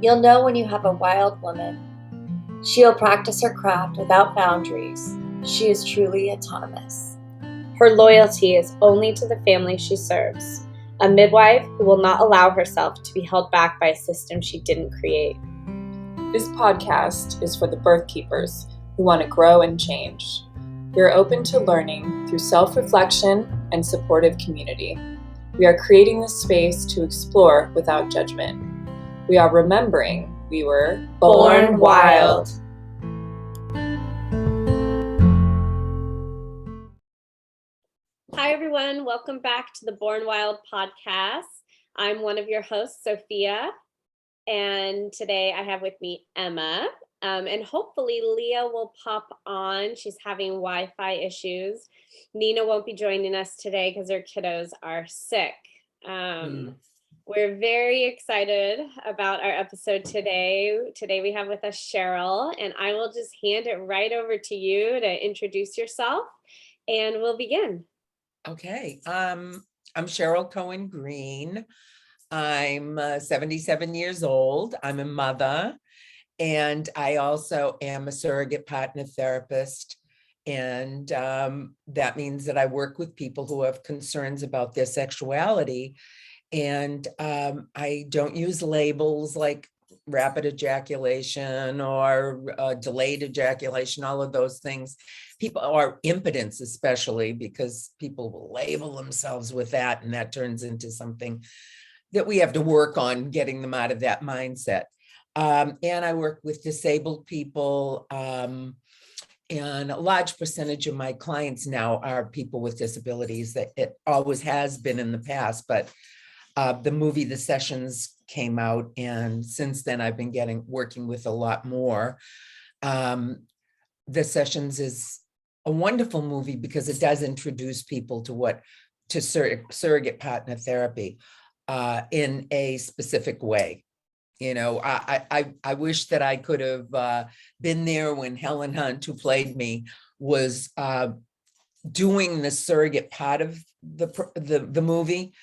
You'll know when you have a wild woman. She'll practice her craft without boundaries. She is truly autonomous. Her loyalty is only to the family she serves, a midwife who will not allow herself to be held back by a system she didn't create. This podcast is for the birth keepers who want to grow and change. We are open to learning through self-reflection and supportive community. We are creating this space to explore without judgment. We are remembering we were Born wild. Hi, everyone. Welcome back to the Born Wild podcast. I'm one of your hosts, Sophia, and today I have with me Emma, and hopefully Leah will pop on. She's having Wi-Fi issues. Nina won't be joining us today because her kiddos are sick. We're very excited about our episode today. Today we have with us Cheryl, and I will just hand it right over to you to introduce yourself, and we'll begin. Okay, I'm Cheryl Cohen-Greene. I'm 77 years old. I'm a mother, and I also am a surrogate partner therapist. And that means that I work with people who have concerns about their sexuality. And I don't use labels like rapid ejaculation or delayed ejaculation, all of those things. People, or impotence especially, because people will label themselves with that, and that turns into something that we have to work on getting them out of that mindset. And I work with disabled people, and a large percentage of my clients now are people with disabilities. That it always has been in the past, but the movie The Sessions came out, and since then I've been working with a lot more. The Sessions is a wonderful movie because it does introduce people to surrogate partner therapy in a specific way. You know, I wish that I could have been there when Helen Hunt, who played me, was doing the surrogate part of the movie.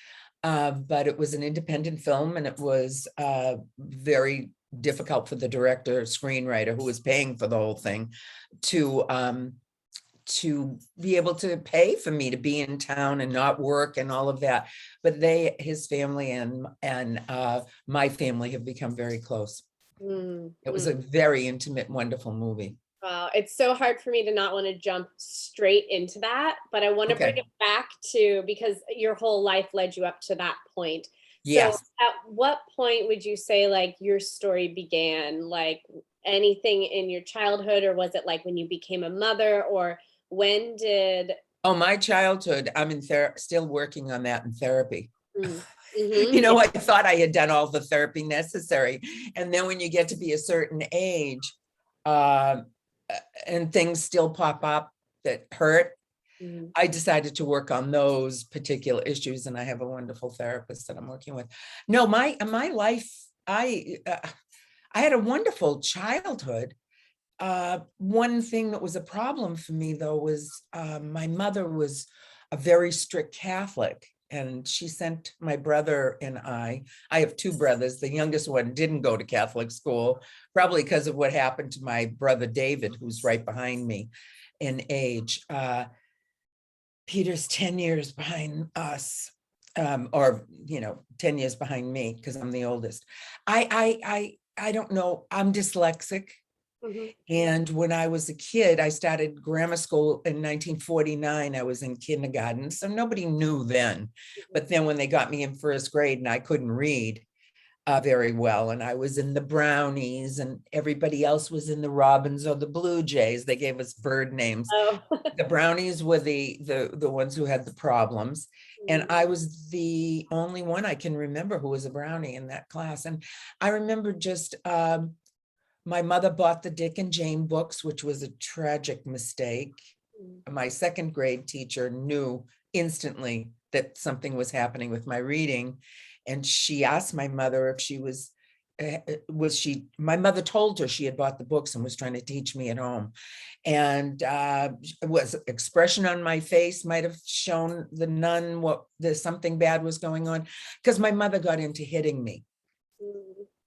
But it was an independent film, and it was very difficult for the director, screenwriter, who was paying for the whole thing, to be able to pay for me to be in town and not work and all of that. But his family and my family have become very close. It was a very intimate, wonderful movie. Wow, it's so hard for me to not want to jump straight into that, but I want to bring it back to, because your whole life led you up to that point. Yes. So at what point would you say like your story began? Like anything in your childhood, or was it like when you became a mother, or when did? Oh, my childhood, I'm still working on that in therapy. Mm-hmm. You know, I thought I had done all the therapy necessary. And then when you get to be a certain age, and things still pop up that hurt, I decided to work on those particular issues, and I have a wonderful therapist that I'm working with. No, my life, I had a wonderful childhood. One thing that was a problem for me, though, was my mother was a very strict Catholic, and she sent my brother and I have two brothers. The youngest one didn't go to Catholic school, probably because of what happened to my brother David, who's right behind me in age. Peter's 10 years behind us, or 10 years behind me, because I'm the oldest. I don't know. I'm dyslexic. And when I was a kid, I started grammar school in 1949. I was in kindergarten, so nobody knew then. But then when they got me in first grade and I couldn't read very well, and I was in the Brownies, and everybody else was in the Robins or the Blue Jays. They gave us bird names. Oh. The Brownies were the ones who had the problems. And I was the only one I can remember who was a Brownie in that class. And I remember just my mother bought the Dick and Jane books, which was a tragic mistake. My second grade teacher knew instantly that something was happening with my reading. And she asked my mother if she my mother told her she had bought the books and was trying to teach me at home. And it was expression on my face might have shown the nun there's something bad was going on, because my mother got into hitting me.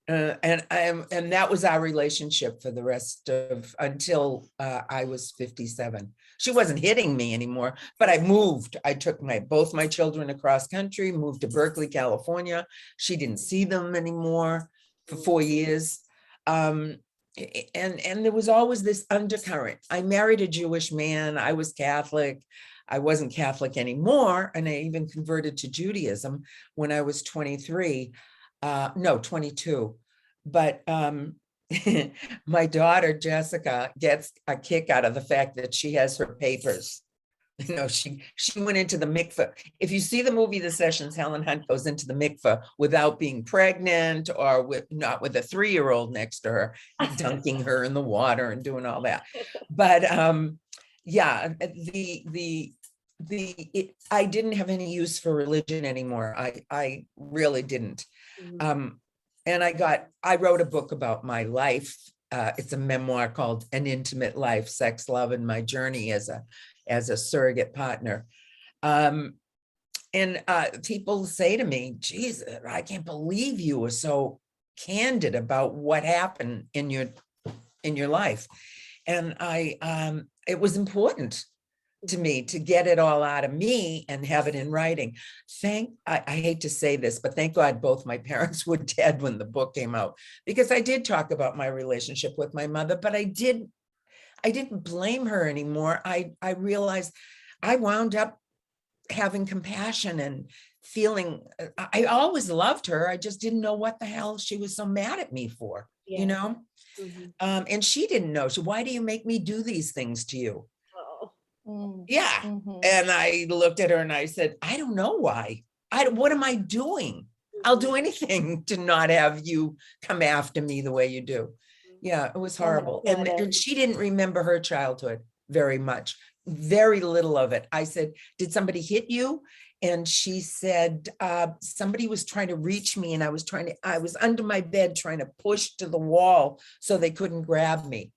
And that was our relationship for the rest of until I was 57. She wasn't hitting me anymore, but I moved. I took both my children across country, moved to Berkeley, California. She didn't see them anymore for 4 years. And there was always this undercurrent. I married a Jewish man. I was Catholic. I wasn't Catholic anymore, and I even converted to Judaism when I was 23. No, 22. But my daughter, Jessica, gets a kick out of the fact that she has her papers. She went into the mikveh. If you see the movie The Sessions, Helen Hunt goes into the mikveh without being pregnant or not with a 3-year-old next to her, dunking her in the water and doing all that. But yeah, I didn't have any use for religion anymore. I really didn't. And I wrote a book about my life. It's a memoir called An Intimate Life, Sex, Love, and My Journey as a surrogate partner. And people say to me, geez, I can't believe you were so candid about what happened in your life. And it was important to me to get it all out of me and have it in writing. I hate to say this, but thank God both my parents were dead when the book came out, because I did talk about my relationship with my mother, but I didn't blame her anymore. I realized I wound up having compassion and feeling, I always loved her. I just didn't know what the hell she was so mad at me for, and she didn't know. So why do you make me do these things to you? Yeah. And I looked at her and I said, I don't know why. What am I doing? I'll do anything to not have you come after me the way you do. Yeah, it was horrible. And she didn't remember her childhood very much, very little of it. I said, did somebody hit you? And she said, somebody was trying to reach me and I was under my bed trying to push to the wall so they couldn't grab me.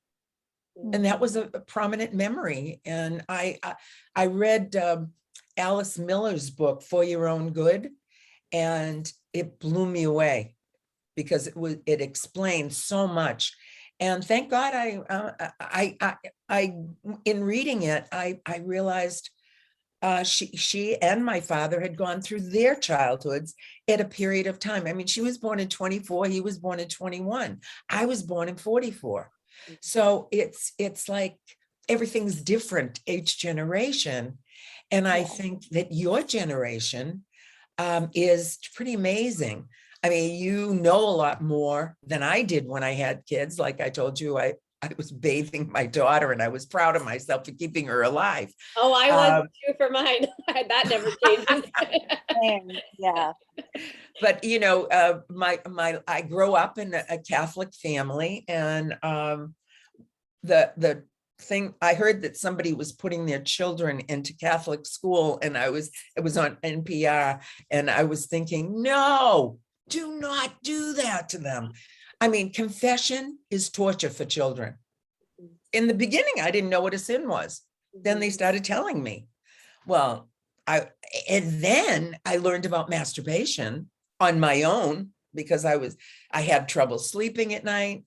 And that was a prominent memory. And I read Alice Miller's book, For Your Own Good, and it blew me away because it explained so much. And thank God I in reading it, I realized she and my father had gone through their childhoods at a period of time. I mean, she was born in 24, he was born in 21. I was born in 44. So it's like everything's different each generation. And I think that your generation is pretty amazing. I mean, you know a lot more than I did when I had kids. Like I told you, I was bathing my daughter and I was proud of myself for keeping her alive. Oh, I was too for mine. That never changes. Yeah. But I grew up in a Catholic family, and the thing I heard that somebody was putting their children into Catholic school, and it was on NPR, and I was thinking, no, do not do that to them. I mean, confession is torture for children. In the beginning, I didn't know what a sin was. Then they started telling me. Well, and then I learned about masturbation on my own because I had trouble sleeping at night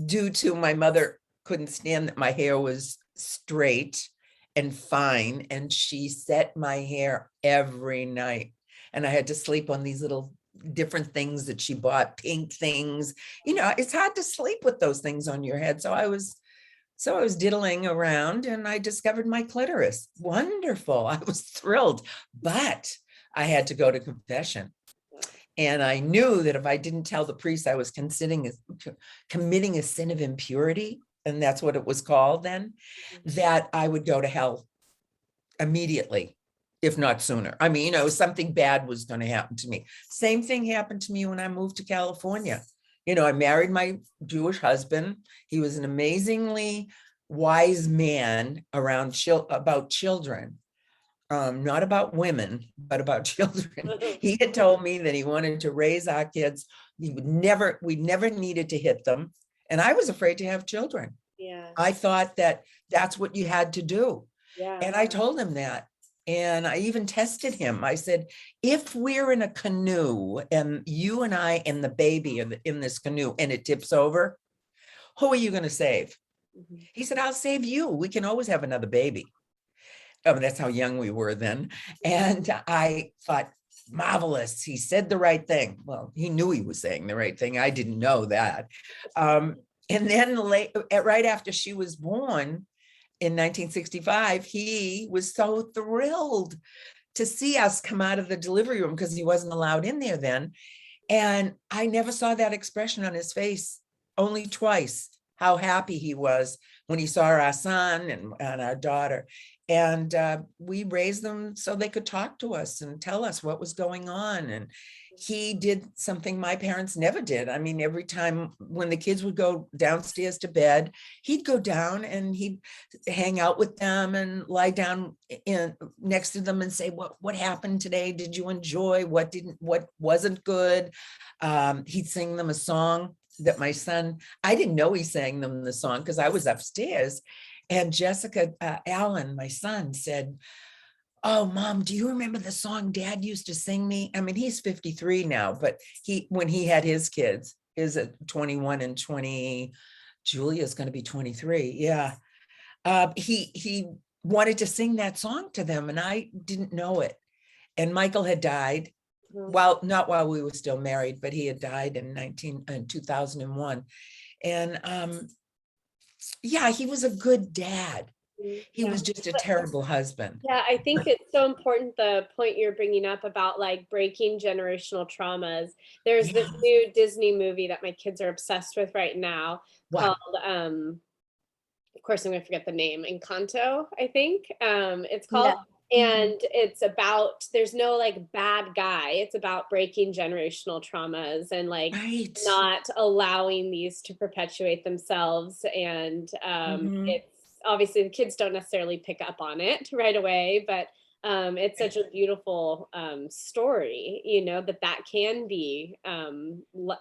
due to my mother couldn't stand that my hair was straight and fine, and she set my hair every night, and I had to sleep on these little different things that she bought, pink things. It's hard to sleep with those things on your head. So I was diddling around and I discovered my clitoris. Wonderful. I was thrilled, but I had to go to confession. And I knew that if I didn't tell the priest I was committing a sin of impurity, and that's what it was called then, that I would go to hell immediately, if not sooner. I mean, something bad was going to happen to me. Same thing happened to me when I moved to California. I married my Jewish husband. He was an amazingly wise man about children, not about women, but about children. He had told me that he wanted to raise our kids. We never needed to hit them. And I was afraid to have children. Yeah. I thought that that's what you had to do. Yeah. And I told him that. And I even tested him. I said, if we're in a canoe and you and I and the baby are in this canoe and it tips over, who are you going to save? Mhm. He said, I'll save you. We can always have another baby. Oh, that's how young we were then. And I thought, marvelous. He said the right thing. Well, he knew he was saying the right thing. I didn't know that. And then right after she was born in 1965, he was so thrilled to see us come out of the delivery room because he wasn't allowed in there then. And I never saw that expression on his face, only twice, how happy he was when he saw our son and our daughter. And we raised them so they could talk to us and tell us what was going on. And he did something my parents never did. I mean, every time when the kids would go downstairs to bed, he'd go down and he'd hang out with them and lie down next to them and say, what happened today? Did you enjoy? What wasn't good? He'd sing them a song that my son, I didn't know he sang them the song because I was upstairs. And Jessica Allen, my son, said, oh, Mom, do you remember the song Dad used to sing me? I mean, he's 53 now, but when he had his kids, his 21 and 20, Julia's going to be 23. Yeah. He wanted to sing that song to them and I didn't know it. And Michael had died. Well, not while we were still married, but he had died in 2001. And yeah, he was a good dad. He was just a terrible husband. Yeah, I think it's so important, the point you're bringing up about like breaking generational traumas. There's this new Disney movie that my kids are obsessed with right now called, of course, I'm going to forget the name, Encanto, I think it's called. Yeah. And it's about, there's no like bad guy. It's about breaking generational traumas and like not allowing these to perpetuate themselves. And it's obviously the kids don't necessarily pick up on it right away, but it's such a beautiful story, you know, that can be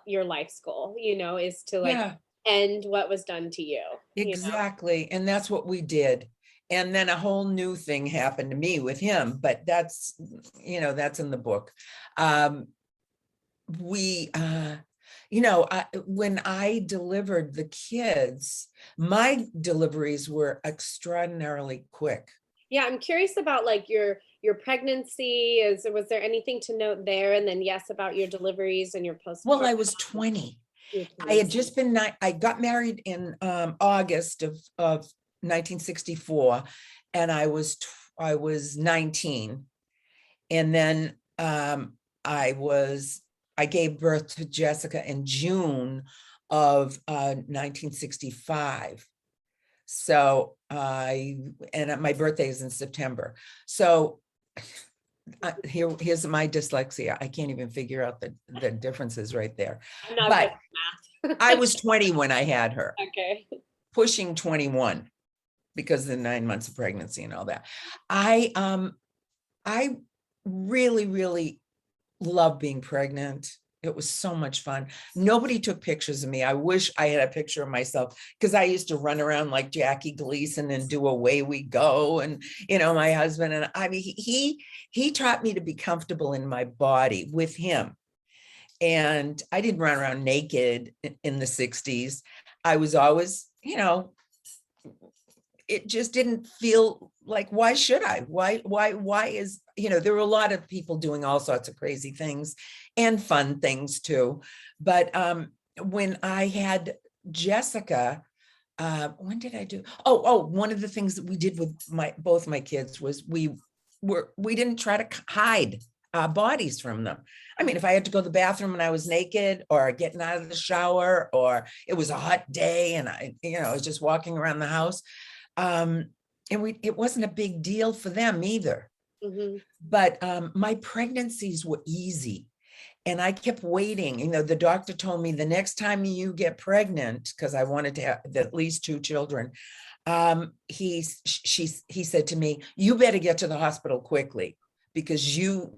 your life's goal, you know, is to like end what was done to you. Exactly. You know? And that's what we did. And then a whole new thing happened to me with him, but that's, you know, that's in the book. When I delivered the kids, my deliveries were extraordinarily quick. Yeah, I'm curious about like your pregnancy. Was there anything to note there? And then yes, about your deliveries and your postpartum. Well, I was 20. I had just been, I got married in August of 1964, and I was 19. And then I gave birth to Jessica in June of 1965. So my birthday is in September. So here's my dyslexia. I can't even figure out the differences right there. But I was 20 when I had her. Okay. Pushing 21 because of the 9 months of pregnancy and all that. I really, really love being pregnant. It was so much fun. Nobody took pictures of me. I wish I had a picture of myself because I used to run around like Jackie Gleason and do Away We Go. And, you know, my husband and I mean, he taught me to be comfortable in my body with him. And I didn't run around naked in the 60s. I was always, you know, it just didn't feel like, why should I? Why is, you know, there were a lot of people doing all sorts of crazy things and fun things too. But when I had Jessica, when did I do? One of the things that we did with both my kids was we didn't try to hide our bodies from them. I mean, if I had to go to the bathroom and I was naked or getting out of the shower, or it was a hot day and I was just walking around the house, it wasn't a big deal for them either. Mm-hmm. But my pregnancies were easy. And I kept waiting. You know, the doctor told me the next time you get pregnant, because I wanted to have at least 2 children, he said to me, you better get to the hospital quickly because you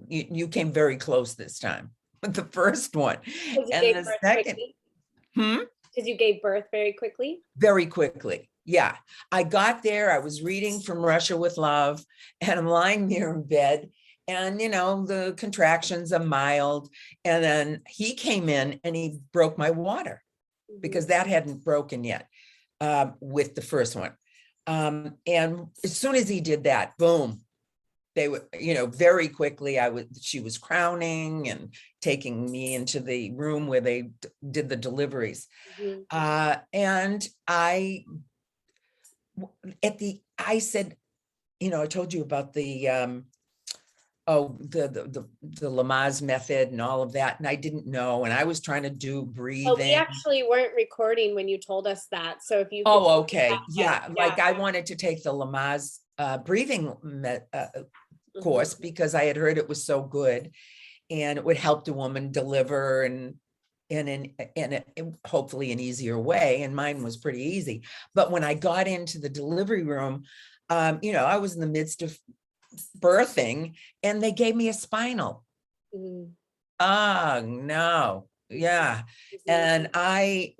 came very close this time with the first one. And the second, because you gave birth very quickly? Very quickly. Yeah, I got there, I was reading From Russia with Love, and I'm lying there in bed, and the contractions are mild. And then he came in and he broke my water because that hadn't broken yet with the first one. And as soon as he did that, boom, they were, very quickly, she was crowning and taking me into the room where they did the deliveries. And I said, I told you about the Lamaze method and all of that, and I didn't know, and I was trying to do breathing. Oh, we actually weren't recording when you told us that, so if you could okay, yeah, like I wanted to take the Lamaze breathing course because I had heard it was so good, and it would help the woman deliver and in hopefully an easier way. And mine was pretty easy. But when I got into the delivery room, I was in the midst of birthing and they gave me a spinal. Oh, no. Yeah. And I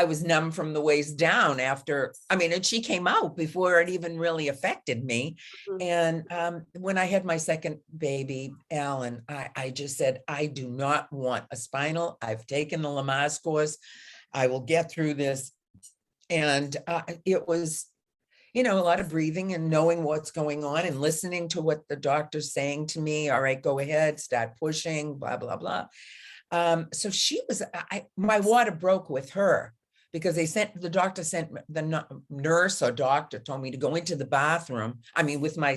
was numb from the waist down after, and she came out before it even really affected me. And when I had my second baby, Alan, I just said, I do not want a spinal. I've taken the Lamaze course. I will get through this. And it was, a lot of breathing and knowing what's going on and listening to what the doctor's saying to me. All right, go ahead, start pushing, blah, blah, blah. So she was, my water broke with her because the doctor sent the nurse or doctor told me to go into the bathroom. With my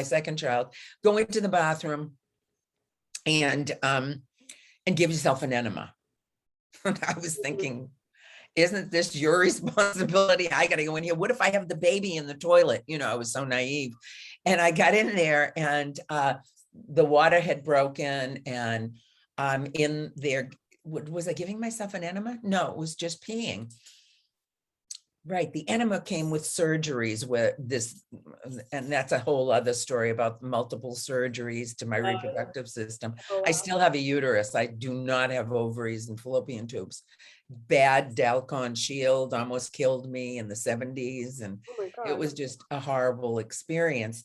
second child, go into the bathroom and give yourself an enema. And I was thinking, isn't this your responsibility? I got to go in here. What if I have the baby in the toilet? I was so naive. And I got in there and the water had broken and I'm in there. Was I giving myself an enema? No, it was just peeing. Right. The enema came with surgeries and that's a whole other story about multiple surgeries to my reproductive system. Oh, wow. I still have a uterus. I do not have ovaries and fallopian tubes. Bad Dalcon Shield almost killed me in the 70s. And it was just a horrible experience.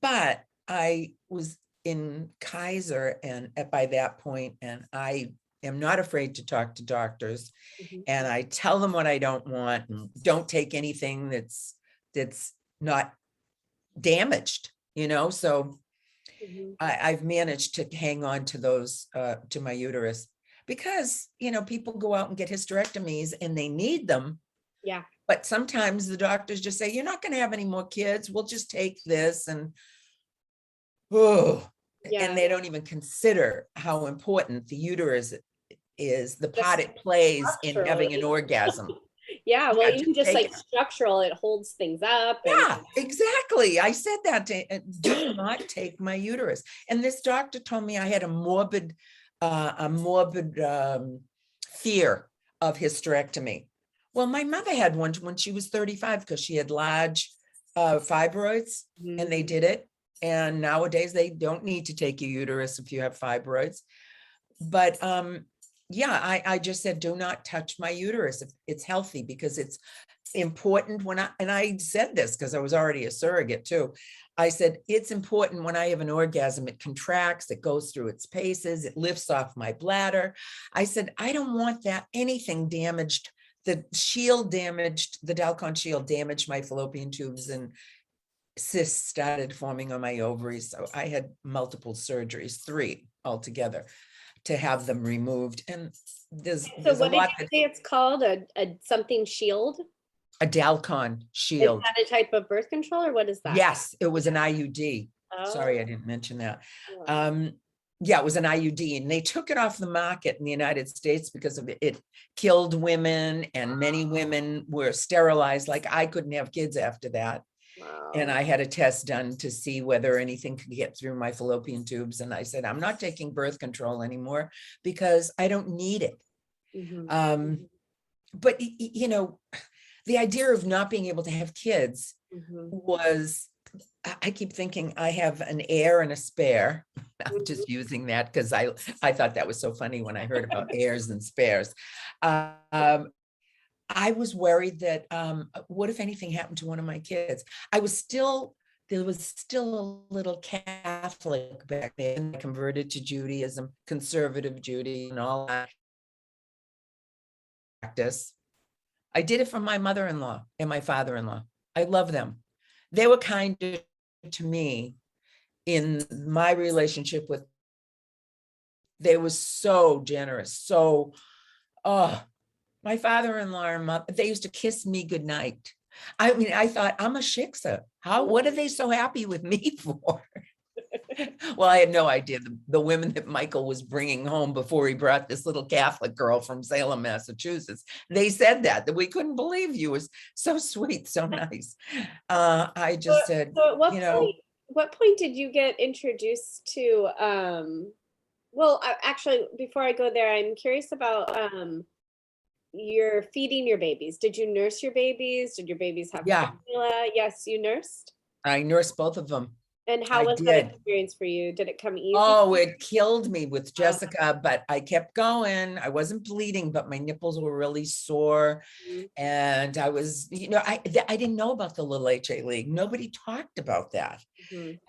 But I was in Kaiser and by that point, and I am not afraid to talk to doctors. And I tell them what I don't want and don't take anything that's not damaged, so I've managed to hang on to those, to my uterus because, people go out and get hysterectomies and they need them. Yeah. But sometimes the doctors just say, you're not going to have any more kids. We'll just take this. And, and they don't even consider how important the uterus is, the part it plays in having an orgasm. Yeah, well, even just like structural, it holds things up. Yeah, exactly. I said that to do not take my uterus. And this doctor told me I had a morbid fear of hysterectomy. Well, my mother had one when she was 35 because she had large fibroids and they did it. And nowadays they don't need to take your uterus if you have fibroids. But yeah, I just said, do not touch my uterus if it's healthy, because it's important and I said this because I was already a surrogate too. I said, it's important when I have an orgasm, it contracts, it goes through its paces, it lifts off my bladder. I said, I don't want that, anything damaged. The shield damaged, the Dalcon Shield damaged my fallopian tubes and cysts started forming on my ovaries. So I had multiple surgeries, 3 altogether, to have them removed. And there's what did you say it's called? A something shield? A Dalcon Shield. Is that a type of birth control or what is that? Yes, it was an IUD. Oh. Sorry, I didn't mention that. Yeah, it was an IUD, and they took it off the market in the United States because of it killed women, and many women were sterilized. Like I couldn't have kids after that. Wow. And I had a test done to see whether anything could get through my fallopian tubes. And I said, I'm not taking birth control anymore because I don't need it. But, the idea of not being able to have kids was, I keep thinking I have an heir and a spare. I'm just using that because I thought that was so funny when I heard about heirs and spares. I was worried that what if anything happened to one of my kids? There was still a little Catholic back then. I converted to Judaism, conservative Judaism, and all that practice. I did it for my mother-in-law and my father-in-law. I love them. They were kind to me in my relationship with. They were so generous. So, oh, my father-in-law and mother, they used to kiss me goodnight. I mean, I thought, I'm a shiksa. What are they so happy with me for? Well, I had no idea the women that Michael was bringing home before he brought this little Catholic girl from Salem, Massachusetts. They said that we couldn't believe you. It was so sweet, so nice. I just said, So at what point did you get introduced to, well, actually, before I go there, I'm curious about you're feeding your babies. Did you nurse your babies? Did your babies have yeah, formula? Yes, you nursed. I nursed both of them. And how I was that did. experience for you? Did it come easy? Oh, it killed me with Jessica, but I kept going. I wasn't bleeding, but my nipples were really sore. And I was, I didn't know about the Little HA League. Nobody talked about that.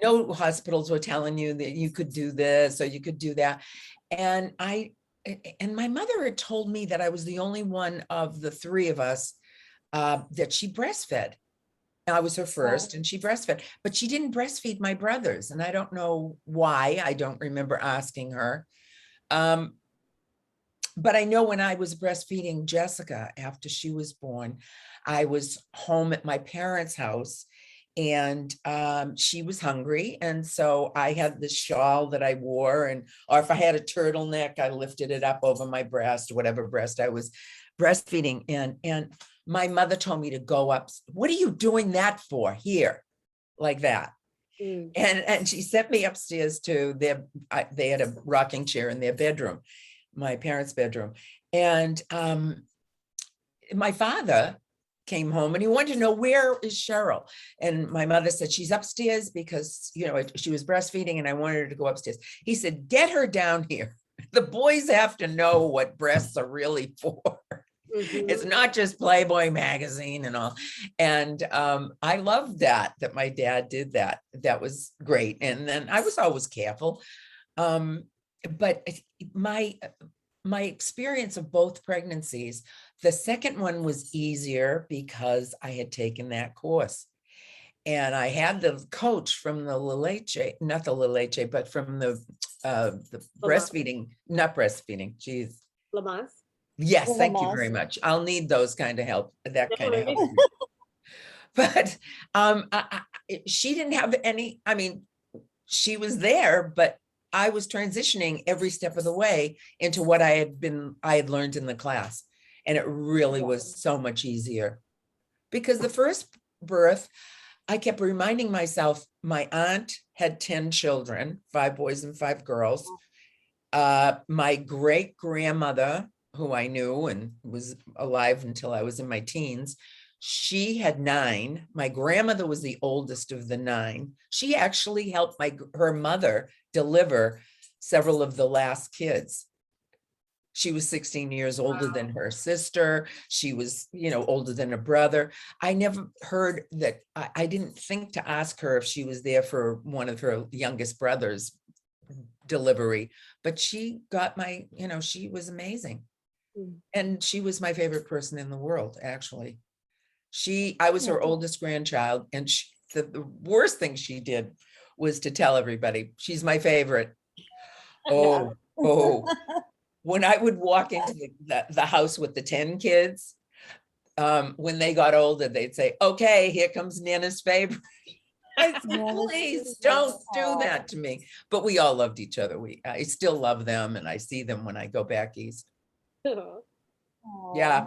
No hospitals were telling you that you could do this or you could do that. And my mother had told me that I was the only one of the three of us that she breastfed. I was her first and she breastfed, but she didn't breastfeed my brothers. And I don't know why. I don't remember asking her. But I know when I was breastfeeding Jessica after she was born, I was home at my parents' house and she was hungry. And so I had this shawl that I wore, or if I had a turtleneck, I lifted it up over my breast, whatever breast I was breastfeeding. And my mother told me to go up. What are you doing that for here? Like that. And she sent me upstairs to they had a rocking chair in their bedroom, my parents' bedroom. And my father came home and he wanted to know, where is Cheryl? And my mother said, she's upstairs because, she was breastfeeding and I wanted her to go upstairs. He said, get her down here. The boys have to know what breasts are really for. It's not just Playboy magazine and all. And I loved that my dad did that. That was great. And then I was always careful. But my experience of both pregnancies, the second one was easier because I had taken that course. And I had the coach from the Leleche, not the Leleche, but from the breastfeeding, not breastfeeding, geez. Lamaze? Yes, thank you very much. I'll need those kind of help, that kind of help. But she didn't have any, she was there, but I was transitioning every step of the way into what I had learned in the class. And it really was so much easier because the first birth, I kept reminding myself, my aunt had 10 children, 5 boys and 5 girls. My great grandmother, who I knew and was alive until I was in my teens, she had 9. My grandmother was the oldest of the 9. She actually helped her mother deliver several of the last kids. She was 16 years older than her sister. She was, older than a brother. I never heard that. I didn't think to ask her if she was there for one of her youngest brothers' delivery, but she got she was amazing. And she was my favorite person in the world, actually. I was her oldest grandchild, and the worst thing she did was to tell everybody, she's my favorite. Oh, when I would walk into the house with the 10 kids, when they got older, they'd say, okay, here comes Nana's favorite. I said, please don't do that to me. But we all loved each other. I still love them, and I see them when I go back east. Yeah.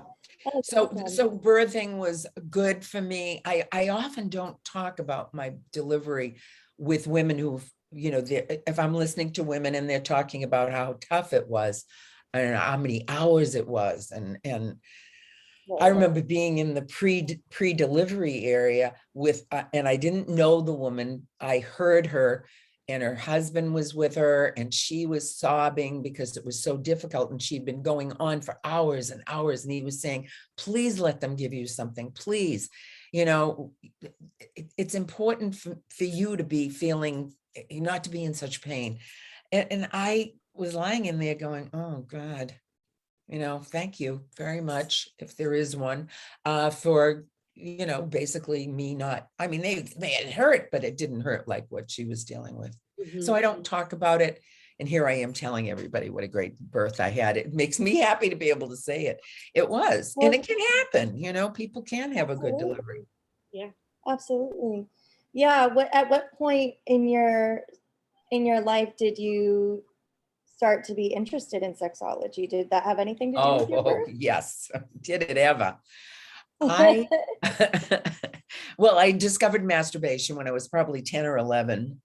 So birthing was good for me. I often don't talk about my delivery with women who, if I'm listening to women and they're talking about how tough it was and how many hours it was. And I remember being in the pre-delivery area and I didn't know the woman. I heard her and her husband was with her, and she was sobbing because it was so difficult, and she'd been going on for hours and hours, and he was saying, please let them give you something, please. It's important for you to be feeling, not to be in such pain. And I was lying in there going, oh God, thank you very much, if there is one, for basically me not, I mean, it hurt, but it didn't hurt like what she was dealing with. So I don't talk about it. And here I am telling everybody what a great birth I had. It makes me happy to be able to say it. It was, and it can happen, people can have a good delivery. Yeah, absolutely. Yeah. At what point in your life did you start to be interested in sexology? Did that have anything to do with your birth? Yes. Did it ever? Well, I discovered masturbation when I was probably 10 or 11.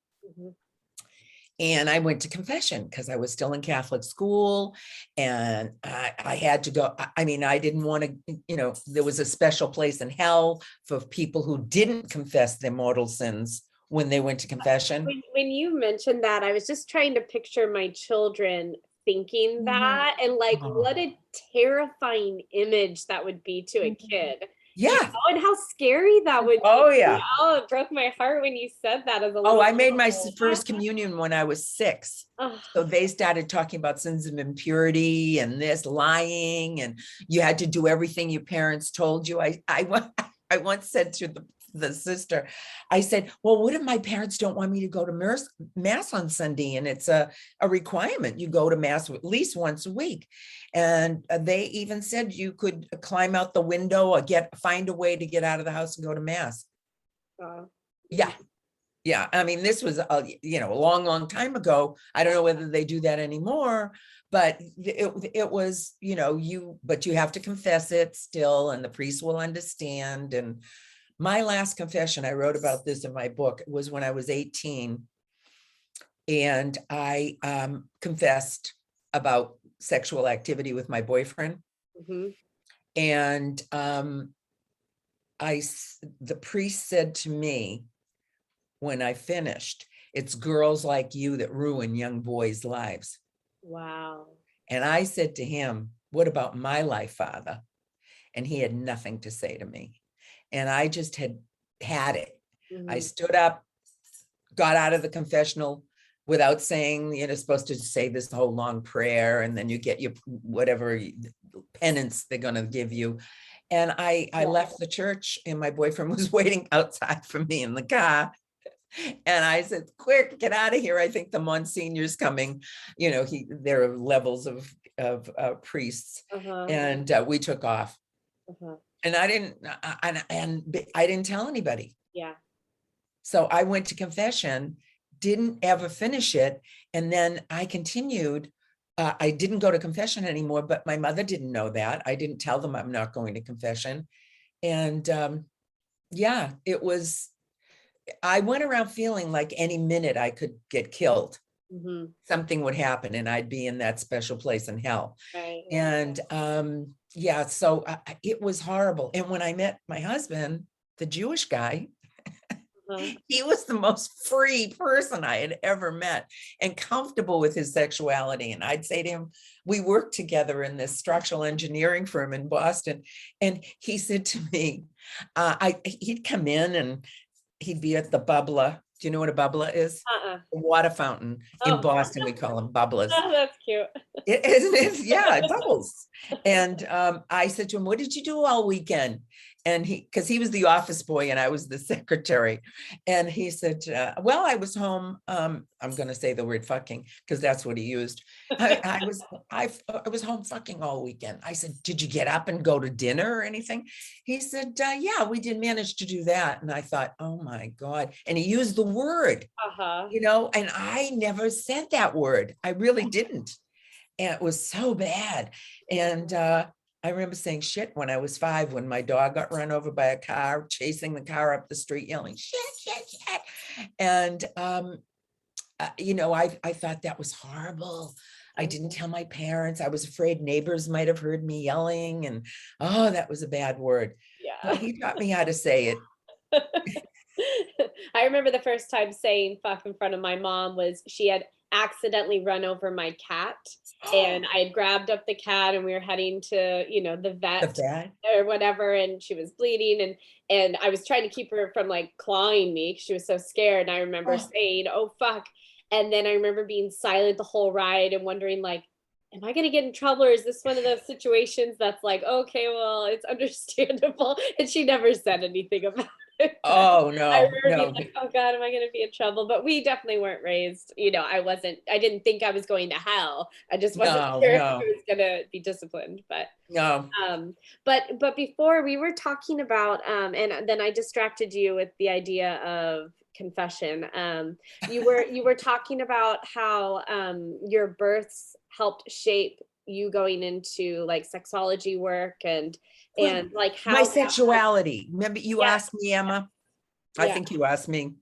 And I went to confession because I was still in Catholic school, and I had to go. I mean, I didn't want to, there was a special place in hell for people who didn't confess their mortal sins when they went to confession. When you mentioned that, I was just trying to picture my children thinking that, and like, what a terrifying image that would be to a kid. Yeah. And how scary that would be. Oh, yeah. Oh, it broke my heart when you said that as a little I made my first communion when I was 6. Oh. So they started talking about sins of impurity and this lying, and you had to do everything your parents told you. I once said to the sister, I said, well, what if my parents don't want me to go to mass on Sunday, and it's a requirement, you go to mass at least once a week? And they even said you could climb out the window or find a way to get out of the house and go to mass. Yeah. I mean, this was a long time ago. I don't know whether they do that anymore, but it was, but you have to confess it still, and the priest will understand. And my last confession, I wrote about this in my book, was when I was 18, and I confessed about sexual activity with my boyfriend. And the priest said to me when I finished, it's girls like you that ruin young boys' lives. Wow. And I said to him, what about my life, Father? And he had nothing to say to me. And I just had it. I stood up, got out of the confessional without saying, supposed to say this whole long prayer, and then you get your whatever penance they're going to give you. And I left the church, and my boyfriend was waiting outside for me in the car. And I said, quick, get out of here. I think the Monsignor's coming. There are levels of priests. And we took off. And I didn't tell anybody. Yeah. So I went to confession, didn't ever finish it. And then I continued. I didn't go to confession anymore, but my mother didn't know that. I didn't tell them I'm not going to confession. And I went around feeling like any minute I could get killed. Something would happen and I'd be in that special place in hell. Right. And so it was horrible. And when I met my husband, the Jewish guy, he was the most free person I had ever met, and comfortable with his sexuality. And I'd say to him, we worked together in this structural engineering firm in Boston. And he said to me, he'd come in and he'd be at the bubbler. Do you know what a bubbler is? A water fountain. In Boston, we call them bubblers. Oh, that's cute. Isn't it? Yeah, it bubbles. And I said to him, what did you do all weekend? And because he was the office boy and I was the secretary. And he said, well, I was home. I'm going to say the word fucking because that's what he used. I was home fucking all weekend. I said, did you get up and go to dinner or anything? He said, yeah, we did manage to do that. And I thought, oh my God. And he used the word, and I never said that word. I really didn't. And it was so bad. And I remember saying shit when I was 5, when my dog got run over by a car, chasing the car up the street, yelling, shit, shit, shit. And, I thought that was horrible. I didn't tell my parents. I was afraid neighbors might have heard me yelling, and, that was a bad word. Yeah. But he taught me how to say it. I remember the first time saying fuck in front of my mom was she had accidentally run over my cat, and I had grabbed up the cat and we were heading to, the The vet vet? or whatever, and she was bleeding, and I was trying to keep her from like clawing me because she was so scared. And I remember Oh, saying, "Oh fuck." And then I remember being silent the whole ride and wondering like, am I going to get in trouble, or is this one of those situations that's like, okay, well, it's understandable? And she never said anything about it. oh I no, remember being no, like, oh God, am I going to be in trouble? But we definitely weren't raised, I didn't think I was going to hell. I just wasn't no, sure if I no, was going to be disciplined. no. But before we were talking about, and then I distracted you with the idea of confession. You were talking about how your births helped shape you going into like sexology work Well, and like my how that, sexuality. Remember you yeah, asked me, Emma? I yeah, think you asked me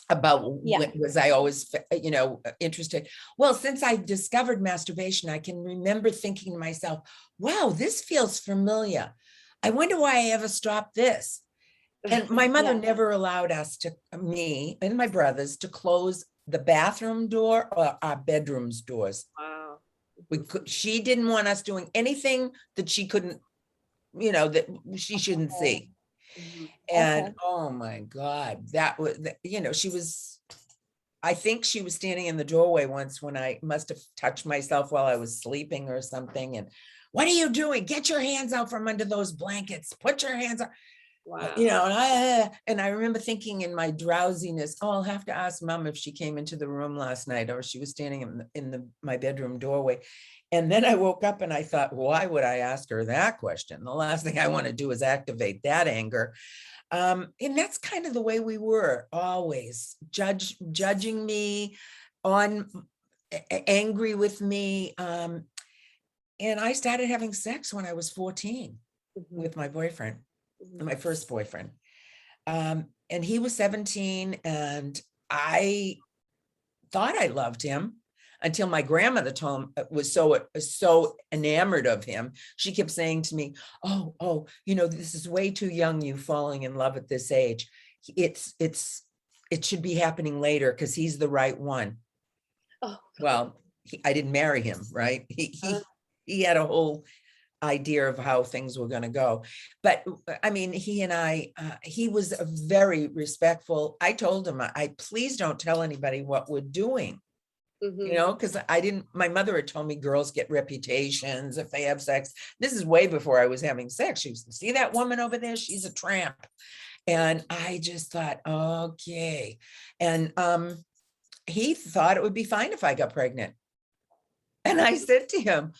about Yeah. what was I always, interested. Well, since I discovered masturbation, I can remember thinking to myself, wow, this feels familiar. I wonder why I ever stopped this. And my mother Yeah. never allowed us me and my brothers to close the bathroom door or our bedrooms doors. wow. She didn't want us doing anything that she couldn't, that she shouldn't see. Mhm. And Okay. oh my God, that was, she was, I think she was standing in the doorway once when I must have touched myself while I was sleeping or something. And what are you doing? Get your hands out from under those blankets. Put your hands out. Wow. And I remember thinking in my drowsiness, oh, I'll have to ask Mom if she came into the room last night or she was standing in my bedroom doorway. And then I woke up and I thought, why would I ask her that question? The last thing I want to do is activate that anger. And that's kind of the way we were always judging me, angry with me. And I started having sex when I was 14 Mhm. with my boyfriend, Mhm. my first boyfriend. And he was 17, and I thought I loved him until my grandmother told him, was so enamored of him. She kept saying to me, oh, this is way too young, you falling in love at this age. It should be happening later because he's the right one. Oh, Well, I didn't marry him, right? He had a whole idea of how things were going to go. But I mean, he was a very respectful. I told him, I please don't tell anybody what we're doing, mhm. because my mother had told me girls get reputations if they have sex. This is way before I was having sex. She was, see that woman over there? She's a tramp. And I just thought, okay. And he thought it would be fine if I got pregnant. And I said to him,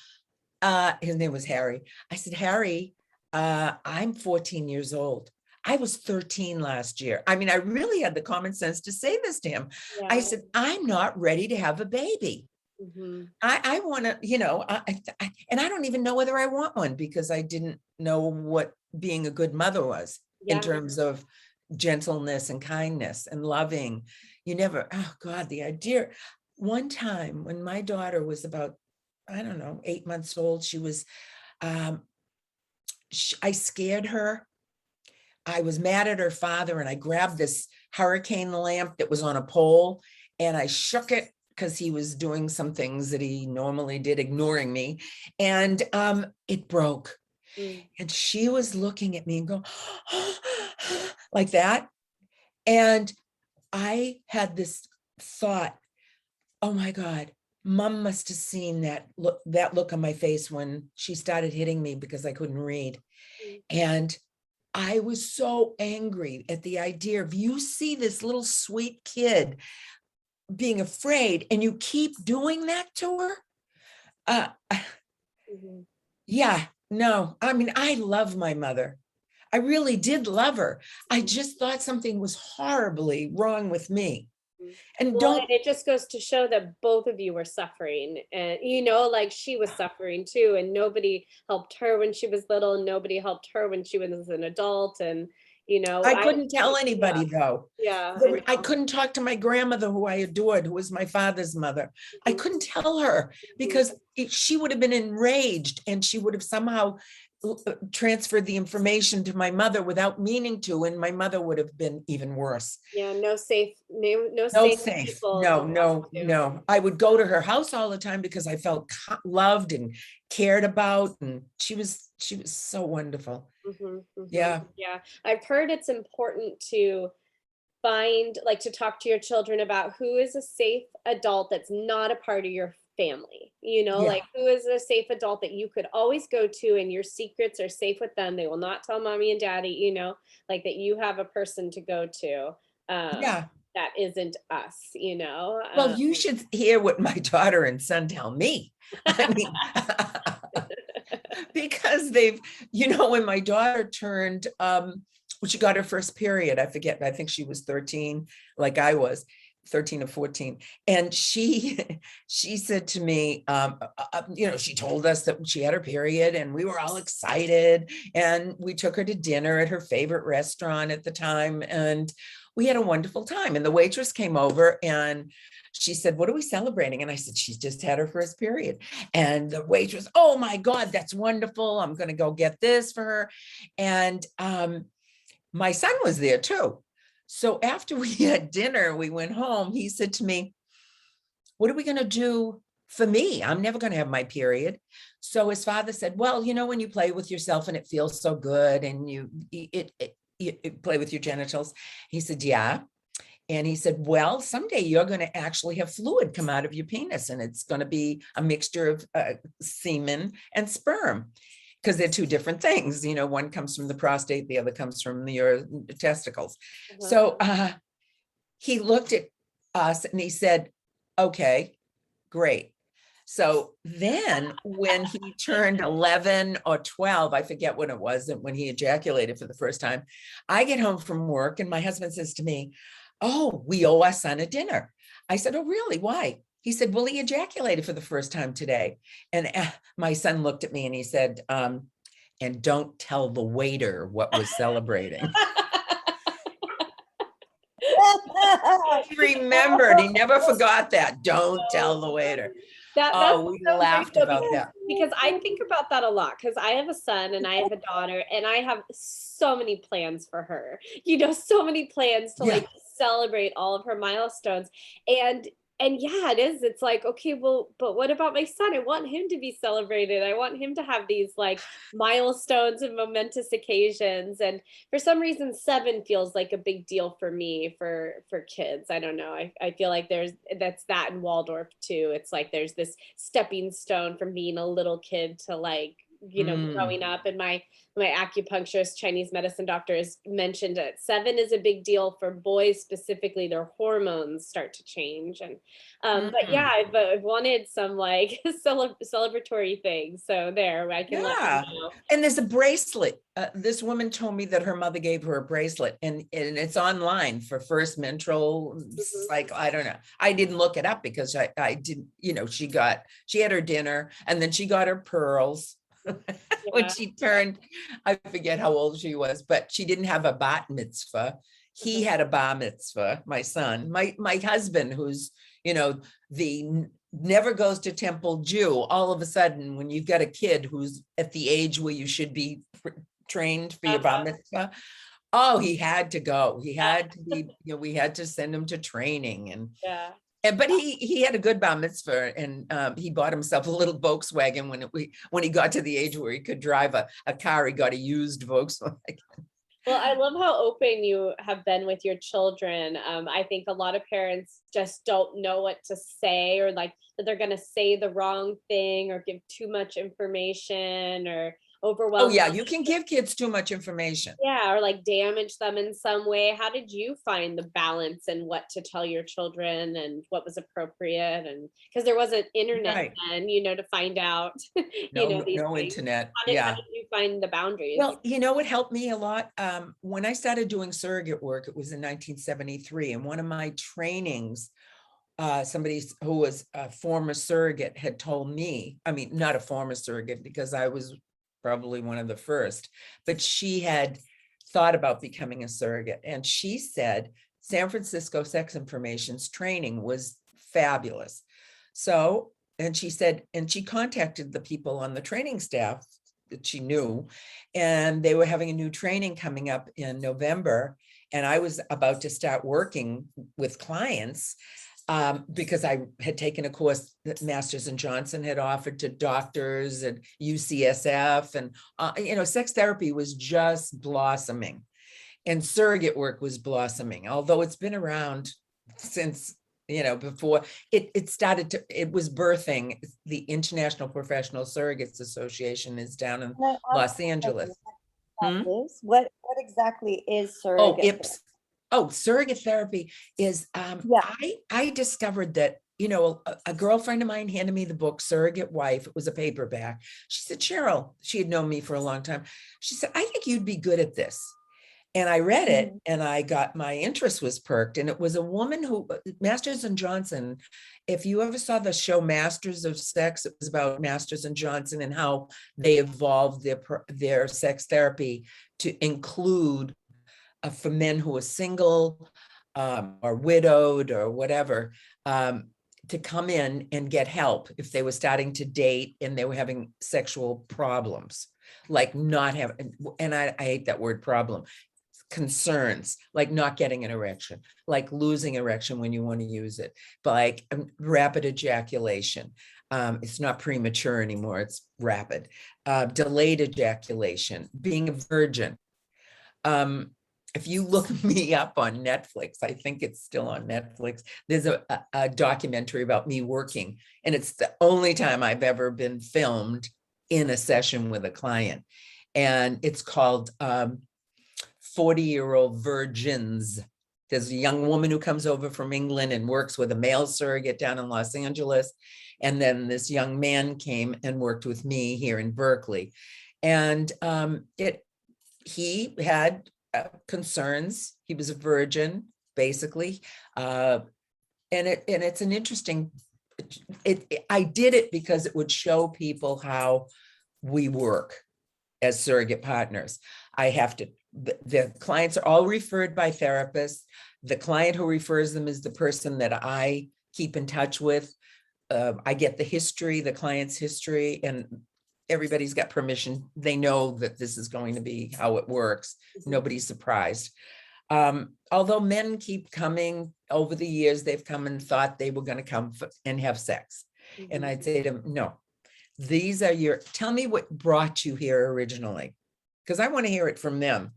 his name was Harry. I said, Harry, I'm 14 years old. I was 13 last year. I mean, I really had the common sense to say this to him. I Yeah. said, I'm not ready to have a baby. Mhm. I want to, and I don't even know whether I want one because I didn't know what being a good mother was in Yeah. terms of gentleness and kindness and loving. You never, oh God, the idea. One time when my daughter was about, I don't know, 8 months old, she was, I scared her. I was mad at her father and I grabbed this hurricane lamp that was on a pole and I shook it because he was doing some things that he normally did, ignoring me. And it broke. Mm. And she was looking at me and go like that. And I had this thought, oh my God, Mom must have seen that look on my face when she started hitting me because I couldn't read. Mm. And I was so angry at the idea of you see this little sweet kid being afraid and you keep doing that to her. Mhm. Yeah, no, I mean, I love my mother. I really did love her. I just thought something was horribly wrong with me. And Well, don't, and it just goes to show that both of you were suffering, and like she was suffering too, and nobody helped her when she was little, and nobody helped her when she was an adult, and I I couldn't tell yeah, anybody though. yeah, I couldn't talk to my grandmother who I adored, who was my father's mother. I couldn't tell her because she would have been enraged and she would have somehow transferred the information to my mother without meaning to, and my mother would have been even worse. Yeah, no safe No safe safe. people to No, talk no, to. no. I would go to her house all the time because I felt loved and cared about, and she was so wonderful. Yeah. Yeah, I've heard it's important to find, like, to talk to your children about who is a safe adult that's not a part of your family, Yeah. like who is a safe adult that you could always go to and your secrets are safe with them. They will not tell mommy and daddy, like that you have a person to go to Yeah. that isn't us, Well, you should hear what my daughter and son tell me. I mean, because they've, when my daughter turned, when she got her first period, I forget, I think she was 13, like I was 13 or 14. And she said to me, she told us that she had her period and we were all excited. And we took her to dinner at her favorite restaurant at the time. And we had a wonderful time. And the waitress came over and she said, "What are we celebrating?" And I said, "She's just had her first period." And the waitress, "Oh my God, that's wonderful. I'm going to go get this for her." And my son was there too. So after we had dinner, we went home. He said to me, "What are we going to do for me? I'm never going to have my period." So his father said, "Well, when you play with yourself and it feels so good and you play with your genitals." He said, "Yeah." And he said, "Well, someday you're going to actually have fluid come out of your penis, and it's going to be a mixture of semen and sperm, because they're two different things. One comes from the prostate, the other comes from your testicles." So he looked at us and he said, "Okay, great." So then when he turned 11 or 12, I forget when it was, when he ejaculated for the first time, I get home from work and my husband says to me, "Oh, we owe our son a dinner." I said, "Oh, really? Why?" He said, "Well, he ejaculated for the first time today." And my son looked at me and he said, "And don't tell the waiter what we're celebrating." He remembered. He never forgot that. "Don't tell the waiter." That's We so laughed great, about that. because I think about that a lot, because I have a son and I have a daughter and I have so many plans for her, so many plans to like celebrate all of her milestones. And yeah, it is. It's like, okay, well, but what about my son? I want him to be celebrated. I want him to have these like milestones and momentous occasions. And for some reason, 7 feels like a big deal for me for kids. I don't know. I feel like that's that in Waldorf too. It's like there's this stepping stone from being a little kid to like, growing up. And my acupuncturist, Chinese medicine doctor, has mentioned that 7 is a big deal for boys specifically. Their hormones start to change. And but yeah, I've wanted some like celebratory things. So there, I can let you know. And there's a bracelet. This woman told me that her mother gave her a bracelet, and it's online for first menstrual cycle. I don't know. I didn't look it up because I didn't. She had her dinner and then she got her pearls. When she turned, I forget how old she was, but she didn't have a bat mitzvah. He had a bar mitzvah, my son. My husband, who's, the never goes to temple Jew, all of a sudden, when you've got a kid who's at the age where you should be trained for your bar mitzvah, oh, he had to go. He had to be, we had to send him to training. But he had a good bar mitzvah, and he bought himself a little Volkswagen when he got to the age where he could drive a car. He got a used Volkswagen. Well, I love how open you have been with your children. I think a lot of parents just don't know what to say, or like that they're going to say the wrong thing or give too much information or overwhelm. Oh yeah, you can give kids too much information. Yeah, or like damage them in some way. How did you find the balance and what to tell your children and what was appropriate? And because there wasn't internet then, to find out, no these things. internet. How did you find the boundaries? Well, it helped me a lot. When I started doing surrogate work, it was in 1973, and one of my trainings, somebody who was a former surrogate had told me, I mean, not a former surrogate because I was probably one of the first, but she had thought about becoming a surrogate. And she said San Francisco Sex Information's training was fabulous. So, and she said, and she contacted the people on the training staff she knew, and they were having a new training coming up in November. And I was about to start working with clients because I had taken a course that Masters and Johnson had offered to doctors and UCSF, and sex therapy was just blossoming, and surrogate work was blossoming, although it's been around since before it was birthing. The International Professional Surrogates Association is down in Los Angeles. What exactly is Oh, surrogate therapy? Surrogate therapy is, I discovered that, a girlfriend of mine handed me the book, Surrogate Wife. It was a paperback. She said, Cheryl, she had known me for a long time. She said, I think you'd be good at this. And I read it and my interest was perked. And it was a woman who, Masters and Johnson, if you ever saw the show Masters of Sex, it was about Masters and Johnson and how they evolved their sex therapy to include for men who are single or widowed or whatever, to come in and get help if they were starting to date and they were having sexual problems, like not having, and I hate that word problem, concerns, like not getting an erection, like losing erection when you want to use it, but like rapid ejaculation. It's not premature anymore, it's rapid. Delayed ejaculation, being a virgin. If you look me up on Netflix, I think it's still on Netflix, there's a documentary about me working, and it's the only time I've ever been filmed in a session with a client. And it's called 40-Year-Old Virgins. There's a young woman who comes over from England and works with a male surrogate down in Los Angeles. And then this young man came and worked with me here in Berkeley. And he had concerns. He was a virgin, basically. And it's an interesting, I did it because it would show people how we work as surrogate partners. The clients are all referred by therapists. The client who refers them is the person that I keep in touch with. I get the client's history, and everybody's got permission. They know that this is going to be how it works. Nobody's surprised. Although men keep coming over the years, they've come and thought they were going to come and have sex. And I'd say to them, no, tell me what brought you here originally, because I want to hear it from them.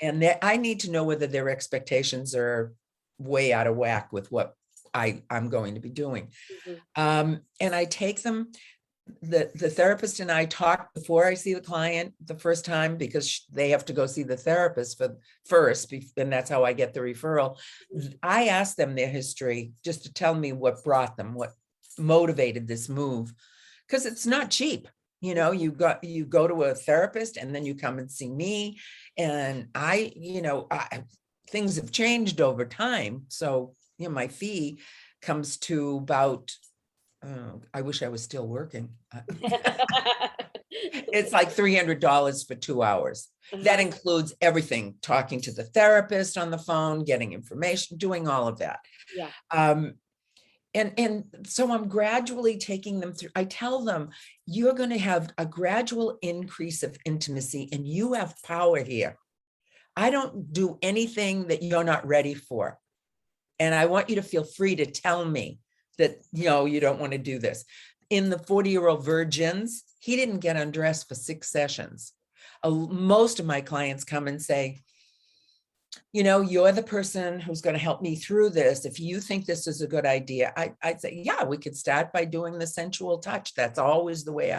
And I need to know whether their expectations are way out of whack with what I'm going to be doing. And I take them, the therapist and I talk before I see the client the first time, because they have to go see the therapist first, and that's how I get the referral. I ask them their history just to tell me what brought them, what motivated this move, because it's not cheap. You go to a therapist and then you come and see me, and things have changed over time. So, my fee comes to about, I wish I was still working. It's like $300 for 2 hours. That includes everything, talking to the therapist on the phone, getting information, doing all of that. Yeah. And so I'm gradually taking them through. I tell them, you're going to have a gradual increase of intimacy, and you have power here. I don't do anything that you're not ready for. And I want you to feel free to tell me that, you don't want to do this. In the 40-Year-Old Virgins, he didn't get undressed for 6 sessions. Most of my clients come and say, you're the person who's going to help me through this. If you think this is a good idea, I'd say, yeah, we could start by doing the sensual touch. That's always the way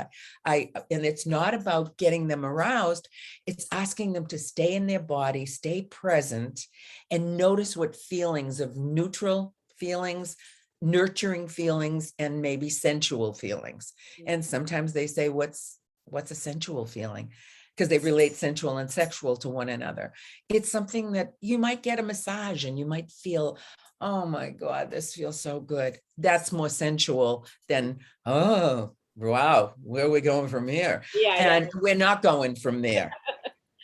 and it's not about getting them aroused. It's asking them to stay in their body, stay present, and notice what feelings of neutral feelings, nurturing feelings, and maybe sensual feelings. And sometimes they say, what's a sensual feeling? Because they relate sensual and sexual to one another. It's something that you might get a massage and you might feel, oh my God, this feels so good. That's more sensual than, oh, wow, where are we going from here? And we're not going from there.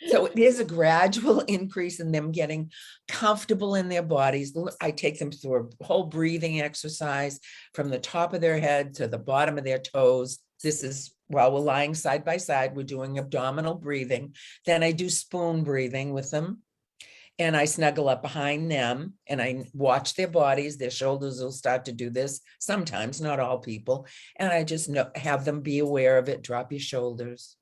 So there's a gradual increase in them getting comfortable in their bodies. I take them through a whole breathing exercise from the top of their head to the bottom of their toes. This is while we're lying side by side, we're doing abdominal breathing. Then I do spoon breathing with them. And I snuggle up behind them and I watch their bodies. Their shoulders will start to do this sometimes, not all people. And I just have them be aware of it. Drop your shoulders,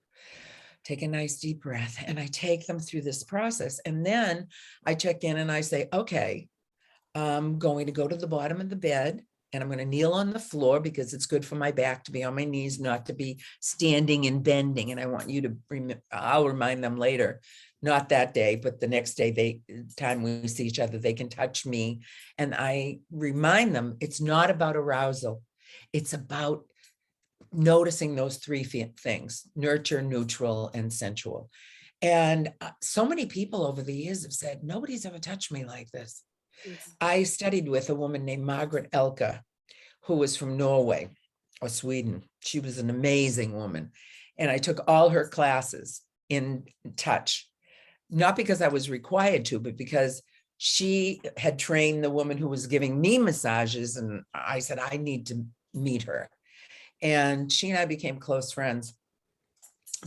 take a nice deep breath. And I take them through this process. And then I check in and I say, okay, I'm going to go to the bottom of the bed and I'm going to kneel on the floor because it's good for my back to be on my knees, not to be standing and bending. And I want you to, I'll remind them later, not that day, but the next day, time we see each other, they can touch me. And I remind them it's not about arousal. It's about noticing those three things: nurture, neutral, and sensual. And so many people over the years have said, nobody's ever touched me like this. I studied with a woman named Margaret Elka, who was from Norway or Sweden. She was an amazing woman. And I took all her classes in touch, not because I was required to, but because she had trained the woman who was giving me massages. And I said, I need to meet her. And she and I became close friends.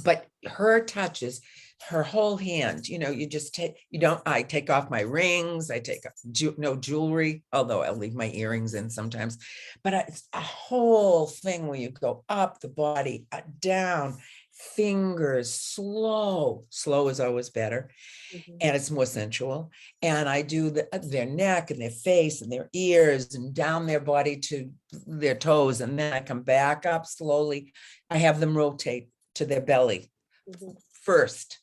But her touches, her whole hand, you just take, I take off my rings, I take no jewelry, although I'll leave my earrings in sometimes, but it's a whole thing where you go up the body, down, fingers, slow is always better. And it's more sensual. And I do their neck and their face and their ears and down their body to their toes. And then I come back up slowly. I have them rotate to their belly first,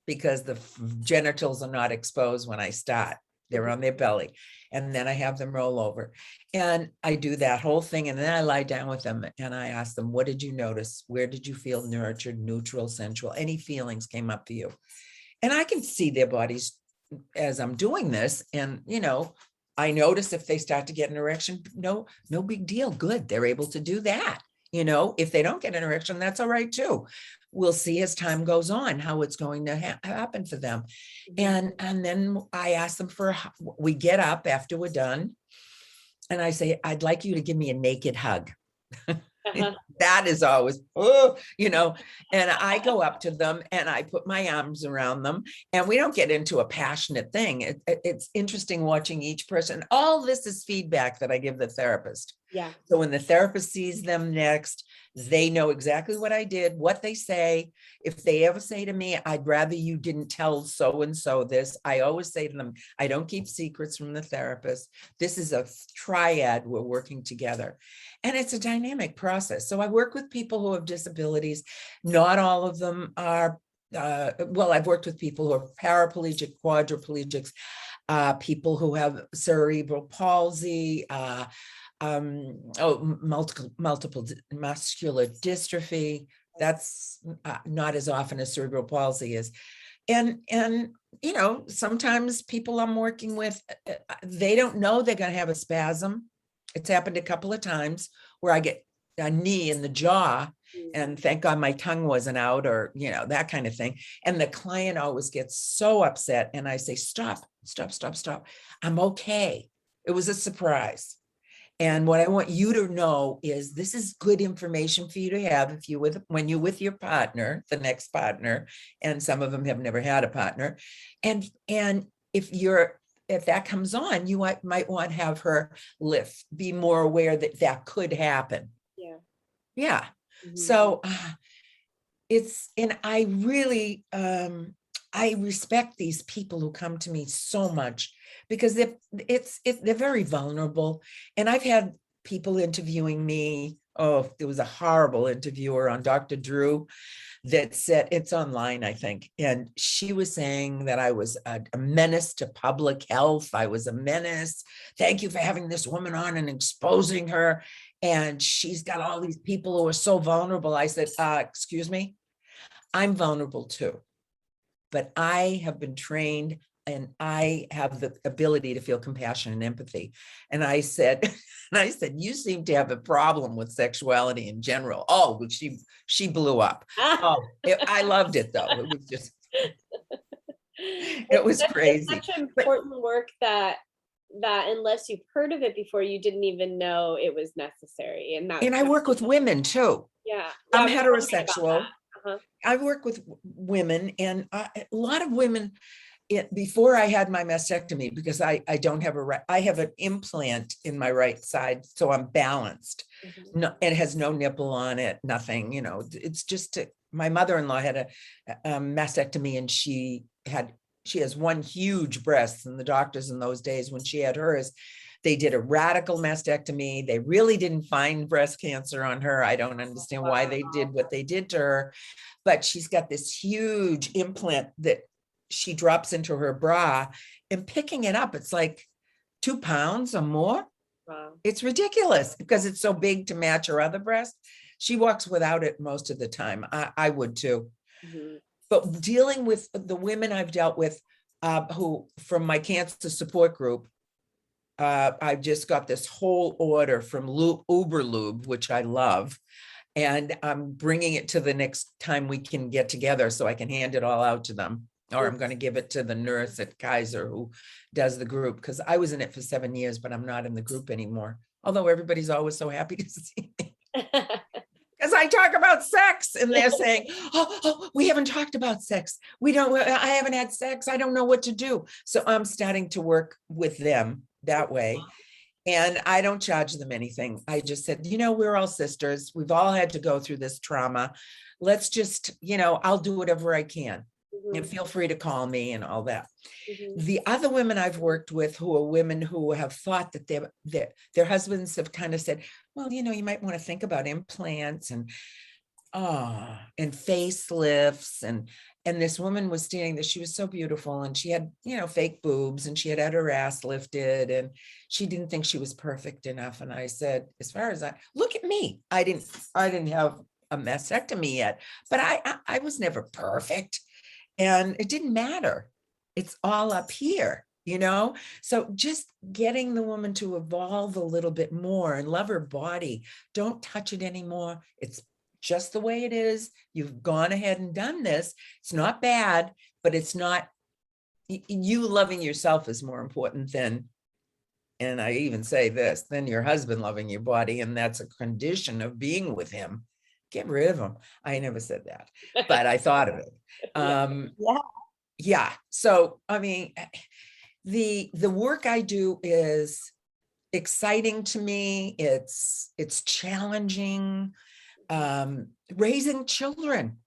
because the genitals are not exposed when I start. They're on their belly. And then I have them roll over. And I do that whole thing. And then I lie down with them and I ask them, what did you notice? Where did you feel nurtured, neutral, sensual? Any feelings came up for you? And I can see their bodies as I'm doing this. And, I notice if they start to get an erection, no big deal. Good. They're able to do that. If they don't get an erection, that's all right too. We'll see as time goes on how it's going to happen for them. And then I ask them we get up after we're done. And I say, I'd like you to give me a naked hug. That is always, and I go up to them and I put my arms around them and we don't get into a passionate thing. It's interesting watching each person. All this is feedback that I give the therapist. Yeah. So when the therapist sees them next, they know exactly what I did, what they say. If they ever say to me, I'd rather you didn't tell so-and-so this, I always say to them, I don't keep secrets from the therapist. This is a triad. We're working together. And it's a dynamic process. So I work with people who have disabilities. Not all of them are, I've worked with people who are paraplegic, quadriplegics, people who have cerebral palsy, multiple muscular dystrophy. That's not as often as cerebral palsy is. And sometimes people I'm working with, they don't know they're going to have a spasm. It's happened a couple of times where I get a knee in the jaw and thank God my tongue wasn't out, or, that kind of thing. And the client always gets so upset. And I say, stop. I'm okay. It was a surprise. And what I want you to know is this is good information for you to have when you're with your partner, the next partner, and some of them have never had a partner. And if that comes on, you might want to have her be more aware that could happen. Yeah. So and I really, I respect these people who come to me so much because they're very vulnerable. And I've had people interviewing me. Oh, there was a horrible interviewer on Dr. Drew that said, it's online, I think. And she was saying that I was a menace to public health. I was a menace. Thank you for having this woman on and exposing her. And she's got all these people who are so vulnerable. I said, excuse me, I'm vulnerable too. But I have been trained and I have the ability to feel compassion and empathy. And I said, you seem to have a problem with sexuality in general. Oh, she blew up. I loved it though. It was just, it was crazy. It's such important work that that unless you've heard of it before, you didn't even know it was necessary. And that's And I work with women too. yeah. I'm we were talking about heterosexual. that. Uh-huh. I work with women, and a lot of women, before I had my mastectomy, because I don't have I have an implant in my right side, so I'm balanced. Mm-hmm. No, it has no nipple on it, nothing, it's just, my mother-in-law had a mastectomy, and she has one huge breast, and the doctors in those days when she had hers, they did a radical mastectomy. They really didn't find breast cancer on her. I don't understand why they did what they did to her, but she's got this huge implant that she drops into her bra, and picking it up, it's like 2 pounds or more. Wow. It's ridiculous because it's so big to match her other breast. She walks without it most of the time. I would too. Mm-hmm. But dealing with the women I've dealt with, who from my cancer support group, I just got this whole order from Uber Lube, which I love. And I'm bringing it to the next time we can get together so I can hand it all out to them. Or I'm going to give it to the nurse at Kaiser who does the group, because I was in it for 7 years, but I'm not in the group anymore. Although everybody's always so happy to see me. Because I talk about sex and they're saying, oh, we haven't talked about sex. I haven't had sex. I don't know what to do. So I'm starting to work with them that way. And I don't charge them anything. I just said, we're all sisters. We've all had to go through this trauma. Let's just, I'll do whatever I can. And feel free to call me and all that. Mm-hmm. The other women I've worked with who are women who have thought that their husbands have kind of said, well, you might want to think about implants and facelifts. And this woman was standing there. She was so beautiful, and she had, fake boobs, and she had her ass lifted, and she didn't think she was perfect enough. And I said, as far as look at me, I didn't have a mastectomy yet, but I was never perfect. And it didn't matter. It's all up here, So just getting the woman to evolve a little bit more and love her body. Don't touch it anymore. It's just the way it is. You've gone ahead and done this. It's not bad, but it's not, you loving yourself is more important than, and I even say this, than your husband loving your body. And that's a condition of being with him. Get rid of him. I never said that, but I thought of it. Yeah. So, I mean, the work I do is exciting to me. It's challenging. Raising children.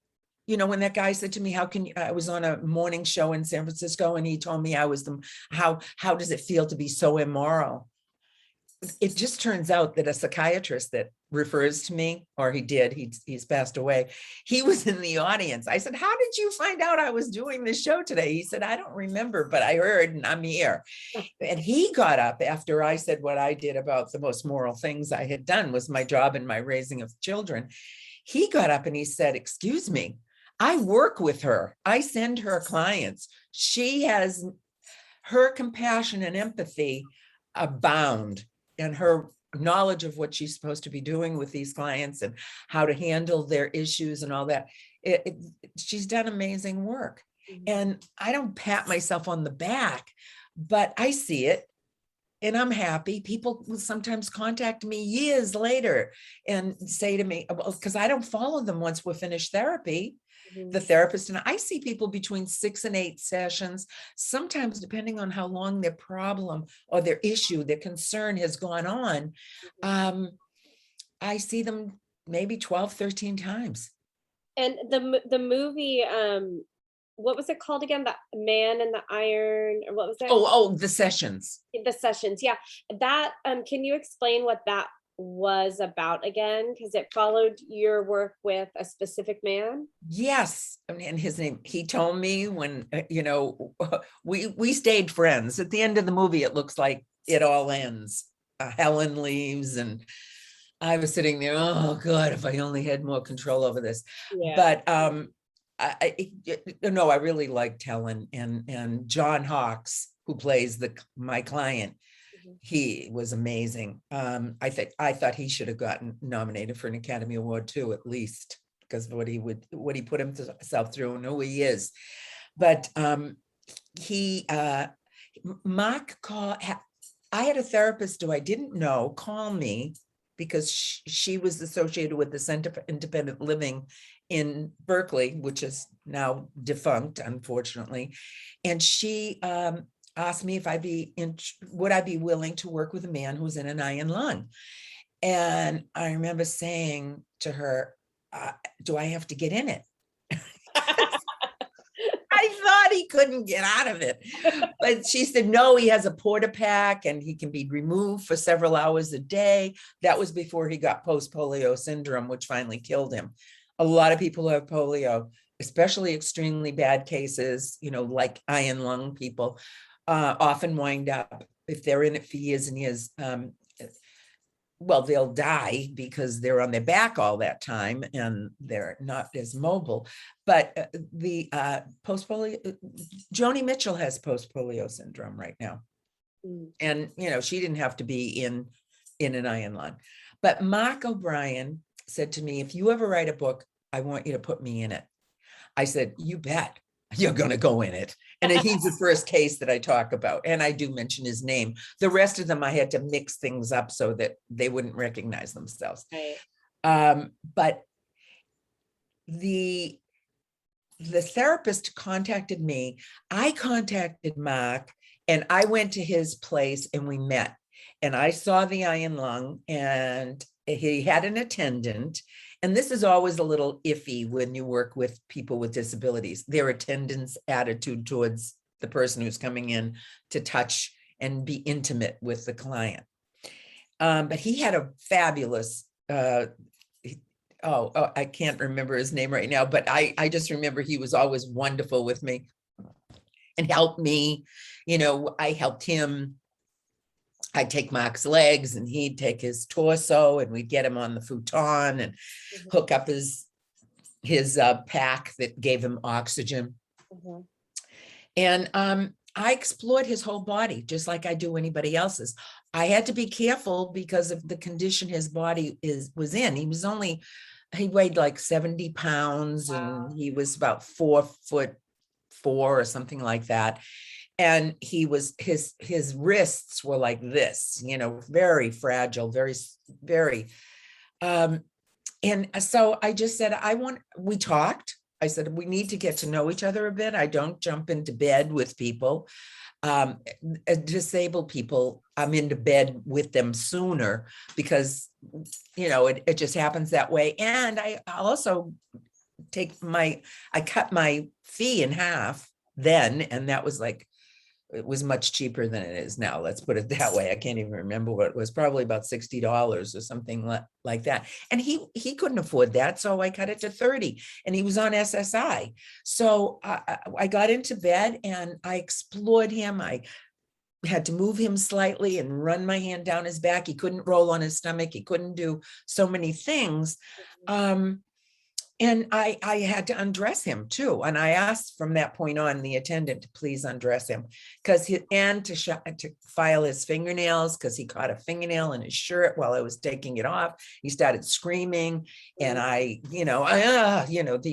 When that guy said to me, I was on a morning show in San Francisco, and he told me I was how does it feel to be so immoral? It just turns out that a psychiatrist that refers to me, or he's passed away. He was in the audience. I said, how did you find out I was doing this show today? He said, I don't remember, but I heard and I'm here. And he got up after I said what I did about the most moral things I had done was my job and my raising of children. He got up and he said, excuse me, I work with her. I send her clients. She has her compassion and empathy abound. And her knowledge of what she's supposed to be doing with these clients and how to handle their issues and all that. She's done amazing work. Mm-hmm. And I don't pat myself on the back, but I see it and I'm happy. People will sometimes contact me years later and say to me, because I don't follow them once we're finished therapy. The therapist, and I see people between 6 and 8 sessions, sometimes depending on how long their problem or their issue, their concern has gone on. I see them maybe 12, 13 times. And the movie, what was it called again? The Man in the Iron, or what was that? Oh, The Sessions. The Sessions, yeah. That, can you explain what that was about again? Because it followed your work with a specific man. Yes, and his name. He told me when we stayed friends. At the end of the movie, it looks like it all ends. Helen leaves, and I was sitting there. Oh God, if I only had more control over this. Yeah. But I really liked Helen and John Hawkes, who plays my client. He was amazing. I thought he should have gotten nominated for an Academy Award too, at least, because of what he put himself through and who he is. But Mark I had a therapist who I didn't know call me because she was associated with the Center for Independent Living in Berkeley, which is now defunct, unfortunately. And she asked me if would I be willing to work with a man who's in an iron lung. And I remember saying to her, do I have to get in it? I thought he couldn't get out of it. But she said, no, he has a porta pack and he can be removed for several hours a day. That was before he got post-polio syndrome, which finally killed him. A lot of people who have polio, especially extremely bad cases, like iron lung people, often wind up, if they're in it for years and years, well, they'll die because they're on their back all that time and they're not as mobile. But the post-polio, Joni Mitchell has post-polio syndrome right now. And, she didn't have to be in an iron lung. But Mark O'Brien said to me, if you ever write a book, I want you to put me in it. I said, you bet. You're going to go in it. And he's the first case that I talk about. And I do mention his name. The rest of them, I had to mix things up so that they wouldn't recognize themselves. Right. But the therapist contacted me. I contacted Mark and I went to his place and we met. And I saw the iron lung and he had an attendant. And this is always a little iffy when you work with people with disabilities, their attendant's attitude towards the person who's coming in to touch and be intimate with the client. But he had a fabulous, I can't remember his name right now, but I just remember he was always wonderful with me and helped me. I helped him. I'd take Mark's legs and he'd take his torso and we'd get him on the futon and hook up his pack that gave him oxygen. And I explored his whole body just like I do anybody else's. I had to be careful because of the condition his body was in. He weighed like 70 pounds and he was about 4'4" or something like that. And his wrists were like this, very fragile, very, very. And so I just said, we talked. I said, we need to get to know each other a bit. I don't jump into bed with people. Disabled people, I'm into bed with them sooner because, it just happens that way. And I also I cut my fee in half then, and that was like, it was much cheaper than it is now. Let's put it that way. I can't even remember what it was, probably about $60 or something like that. And he couldn't afford that. So I cut it to $30 and he was on SSI. So I got into bed and I explored him. I had to move him slightly and run my hand down his back. He couldn't roll on his stomach. He couldn't do so many things. And I had to undress him too. And I asked from that point on the attendant to please undress him to file his fingernails because he caught a fingernail in his shirt while I was taking it off. He started screaming and he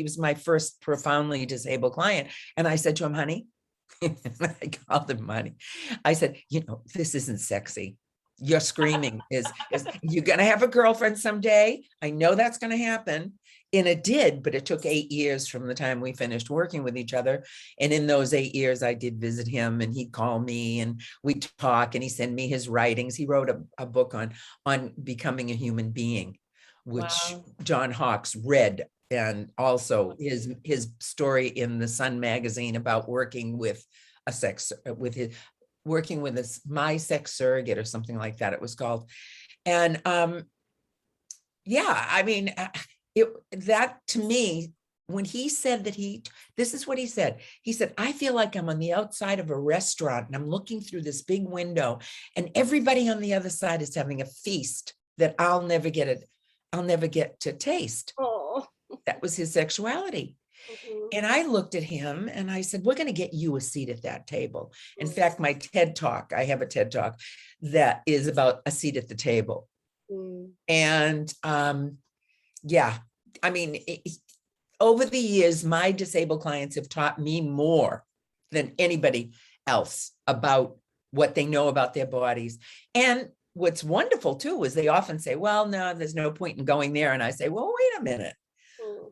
was my first profoundly disabled client. And I said to him, honey, I called him honey. I said, this isn't sexy. Your screaming is you're going to have a girlfriend someday. I know that's going to happen. And it did, but it took 8 years from the time we finished working with each other. And in those 8 years, I did visit him and he'd call me and we'd talk and he'd send me his writings. He wrote a book on becoming a human being, which John Hawkes read. And also his story in the Sun magazine about working with my sex surrogate or something like that. It was called. And that to me, when he said that this is what he said. He said, I feel like I'm on the outside of a restaurant and I'm looking through this big window and everybody on the other side is having a feast that I'll never get to taste. Oh. That was his sexuality. And I looked at him and I said, we're going to get you a seat at that table. In fact, my TED Talk, I have a TED Talk that is about a seat at the table. And over the years, my disabled clients have taught me more than anybody else about what they know about their bodies. And what's wonderful too is they often say, well, no, there's no point in going there. And I say, well, wait a minute.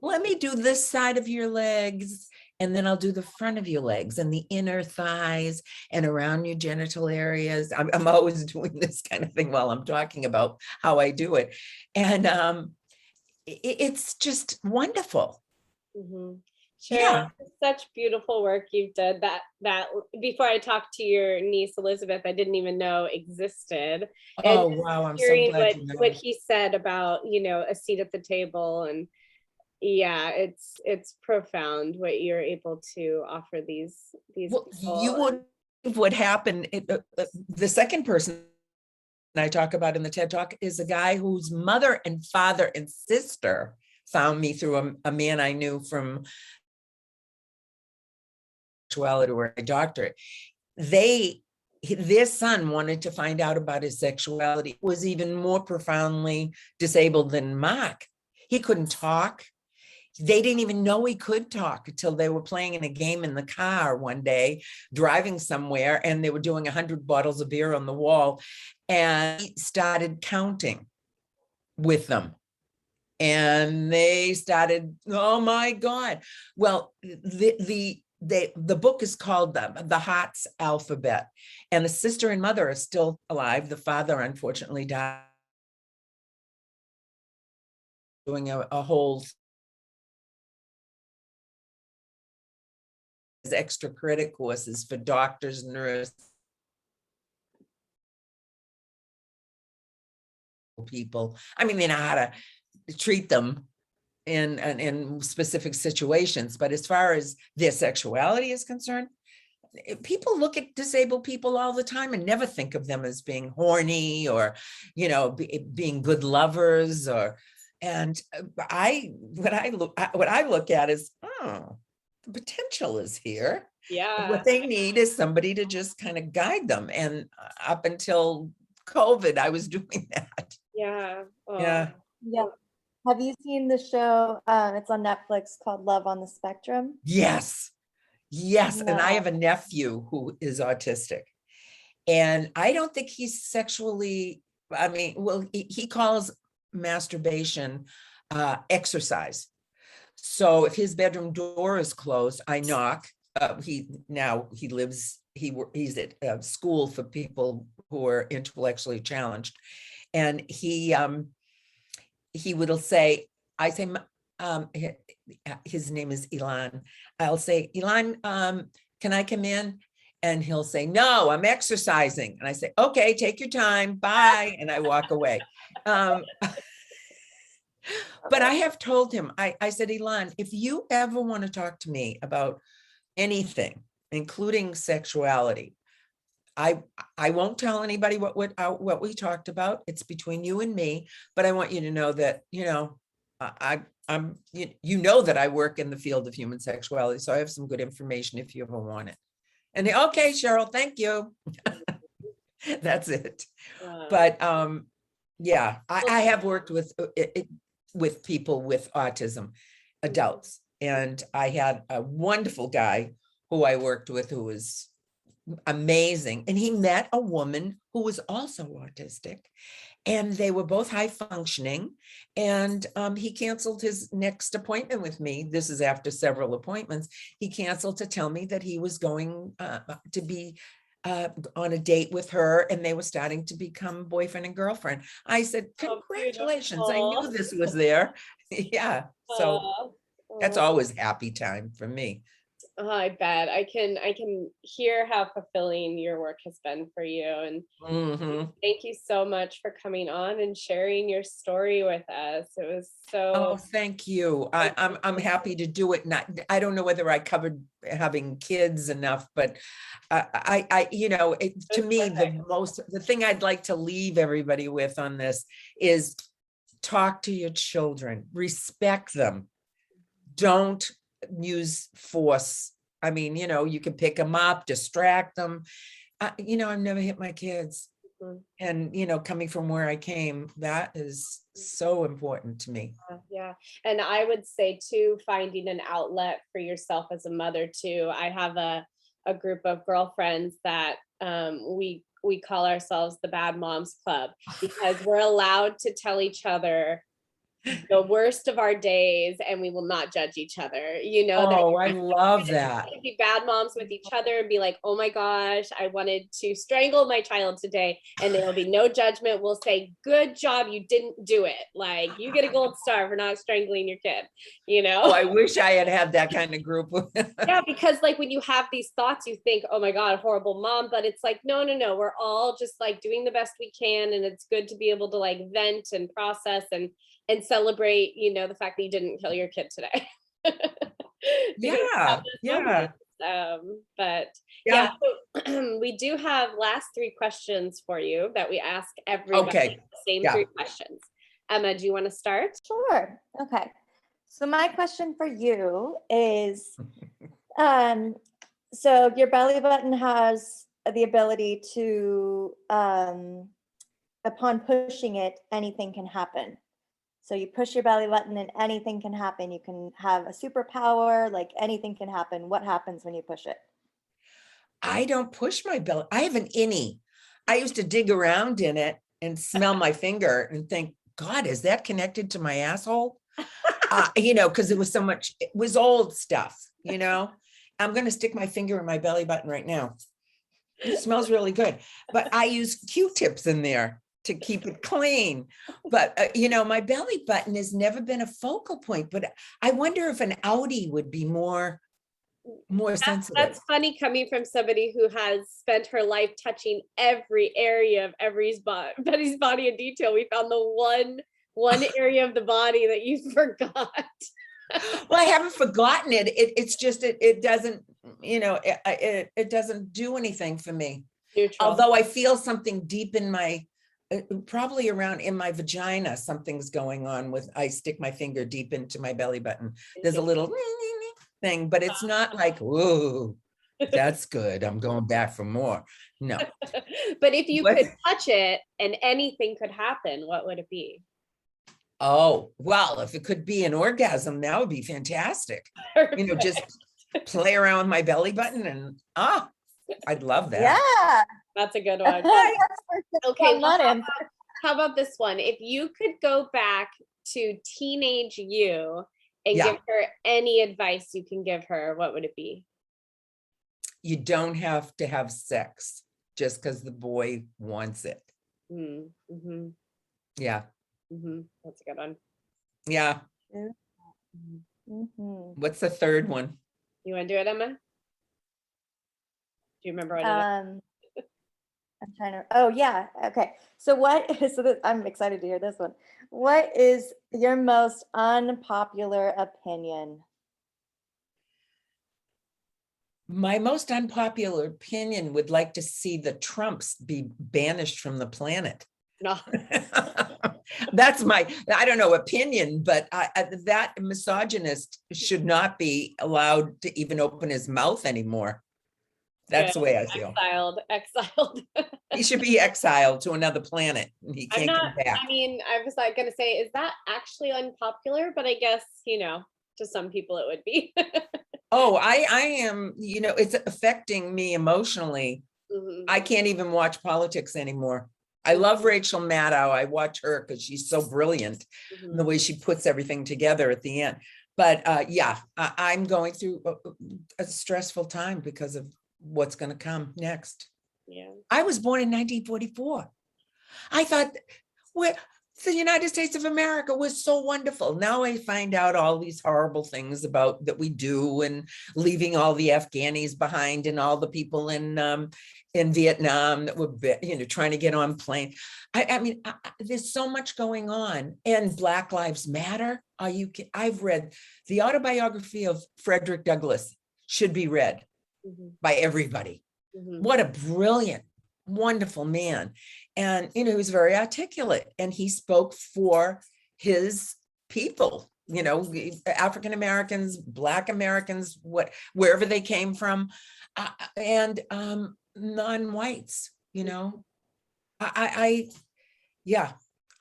Let me do this side of your legs, and then I'll do the front of your legs and the inner thighs and around your genital areas. I'm always doing this kind of thing while I'm talking about how I do it. And it's just wonderful. Mm-hmm. Yeah. Cheryl, such beautiful work you've done that before I talked to your niece Elizabeth, I didn't even know existed. And Oh, wow. I'm so hearing glad you know. what he said about, a seat at the table, and yeah, it's profound what you're able to offer these Well, people. you would what happened. The second person I talk about in the TED Talk is a guy whose mother and father and sister found me through a man I knew from sexuality or a doctorate. Their son wanted to find out about his sexuality, was even more profoundly disabled than Mark. He couldn't talk. They didn't even know he could talk until they were playing in a game in the car one day, driving somewhere, and they were doing 100 bottles of beer on the wall. And he started counting with them. And they started, oh my God. Well, the book is called The Heart's Alphabet. And the sister and mother are still alive. The father, unfortunately, died. Doing a whole extra credit courses for doctors, nurses, people. I mean, they know how to treat them in specific situations, but as far as their sexuality is concerned, people look at disabled people all the time and never think of them as being horny or, being good lovers and what I look at is, oh, the potential is here. Yeah. What they need is somebody to just kind of guide them. And up until COVID, I was doing that. Yeah. Oh. Yeah. Yeah. Have you seen the show? It's on Netflix called Love on the Spectrum. Yes. Yes. And I have a nephew who is autistic. And I don't think he's sexually, he calls masturbation exercise. So if his bedroom door is closed, I knock. He's at school for people who are intellectually challenged, and he will say, his name is Elon. I'll say, Elon, can I come in? And he'll say, no, I'm exercising. And I say, okay, take your time, bye. And I walk away. But I have told him, I said, Elon, if you ever want to talk to me about anything, including sexuality, I won't tell anybody what we talked about. It's between you and me, but I want you to know that, I'm that I work in the field of human sexuality. So I have some good information if you ever want it. And okay, Cheryl, thank you. That's it. But yeah, I have worked with people with autism, adults. And I had a wonderful guy who I worked with who was amazing. And he met a woman who was also autistic. And they were both high functioning. And he canceled his next appointment with me. This is after several appointments. He canceled to tell me that he was going to be on a date with her, and they were starting to become boyfriend and girlfriend. I said, congratulations. I knew this was there. Yeah. So that's always happy time for me. Oh, I bet. I can hear how fulfilling your work has been for you. And thank you so much for coming on and sharing your story with us. It was so. Oh, thank you. I'm happy to do it. I don't know whether I covered having kids enough, but to me, the thing I'd like to leave everybody with on this is talk to your children, respect them. Don't use force. I mean, you can pick them up, distract them. I've never hit my kids. And, coming from where I came, that is so important to me. Yeah. And I would say too, finding an outlet for yourself as a mother too. I have a a group of girlfriends that we call ourselves the Bad Moms Club, because we're allowed to tell each other the worst of our days and we will not judge each other. Oh, I love that. Be bad moms with each other and be like, oh my gosh, I wanted to strangle my child today, and there will be no judgment. We'll say, good job, you didn't do it. Like, you get a gold star for not strangling your kid. Oh, I wish I had that kind of group. Yeah, because like when you have these thoughts, you think, oh my God, horrible mom. But it's like, no, we're all just like doing the best we can. And it's good to be able to like vent and process and celebrate, the fact that you didn't kill your kid today. Yeah. But yeah, so we do have last 3 questions for you that we ask everybody. Okay. Same 3 questions. Emma, do you want to start? Sure. Okay. So my question for you is, so your belly button has the ability to, upon pushing it, anything can happen. So you push your belly button and anything can happen. You can have a superpower, like anything can happen. What happens when you push it? I don't push my belly. I have an innie. I used to dig around in it and smell my finger and think, God, is that connected to my asshole? Because it was old stuff, I'm going to stick my finger in my belly button right now. It smells really good, but I use Q-tips in there to keep it clean. But, my belly button has never been a focal point, but I wonder if an outie would be more sensitive. That's funny coming from somebody who has spent her life touching every area of everybody's body in detail. We found the one area of the body that you forgot. Well, I haven't forgotten it. It's just, it doesn't, it doesn't do anything for me. Neutral. Although I feel something deep in my, probably around in my vagina, something's going on with, I stick my finger deep into my belly button. There's a little thing, but it's not like, whoa, that's good, I'm going back for more. No. But if you could touch it and anything could happen, what would it be? Oh, well, if it could be an orgasm, that would be fantastic. Just play around with my belly button and I'd love that. Yeah, that's a good one. Okay, well, how about this one? If you could go back to teenage you and give her any advice you can give her, what would it be? You don't have to have sex just because the boy wants it. Mm-hmm. Yeah. Mm-hmm. That's a good one. Yeah. Mm-hmm. What's the third one? You want to do it, Emma? Do you remember what it is? I'm trying to, oh yeah, okay. So I'm excited to hear this one. What is your most unpopular opinion? My most unpopular opinion would like to see the Trumps be banished from the planet. No. That's my, I don't know, opinion, but that misogynist should not be allowed to even open his mouth anymore. That's the way I feel. Exiled. He should be exiled to another planet. He can't come back. I mean, I was like going to say, is that actually unpopular? But I guess, to some people it would be. Oh, I am, it's affecting me emotionally. Mm-hmm. I can't even watch politics anymore. I love Rachel Maddow. I watch her because she's so brilliant in the way she puts everything together at the end. But I'm going through a stressful time because of what's going to come next. Yeah. I was born in 1944. I thought the United States of America was so wonderful. Now I find out all these horrible things that we do, and leaving all the Afghanis behind and all the people in Vietnam that were, trying to get on planes. I mean, there's so much going on, and Black Lives Matter. I've read the autobiography of Frederick Douglass. Should be read by everybody. What a brilliant, wonderful man. And, he was very articulate, and he spoke for his people, African Americans, Black Americans, wherever they came from, and non-whites,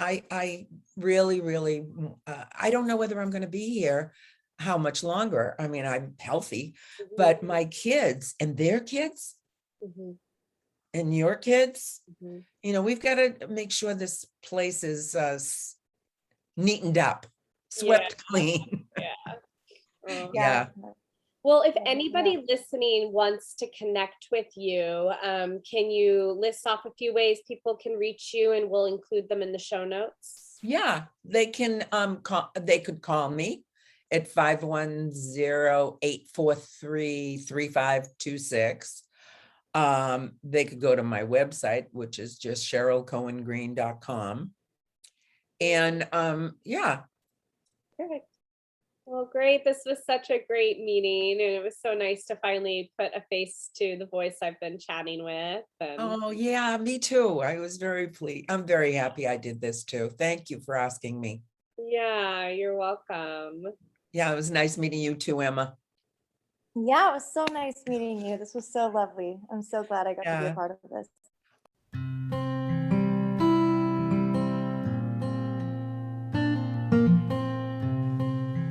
I really, really, I don't know whether I'm going to be here how much longer. I mean, I'm healthy, but my kids and their kids and your kids, we've got to make sure this place is neatened up, swept clean. Yeah. Well, if anybody listening wants to connect with you, can you list off a few ways people can reach you, and we'll include them in the show notes? Yeah, they can they could call me at 510-843-3526. They could go to my website, which is just CherylCohen-Greene.com. And Perfect. Well, great. This was such a great meeting, and it was so nice to finally put a face to the voice I've been chatting with. Oh yeah, me too. I was very pleased. I'm very happy I did this too. Thank you for asking me. Yeah, you're welcome. Yeah, it was nice meeting you too, Emma. Yeah, it was so nice meeting you. This was so lovely. I'm so glad I got to be a part of this.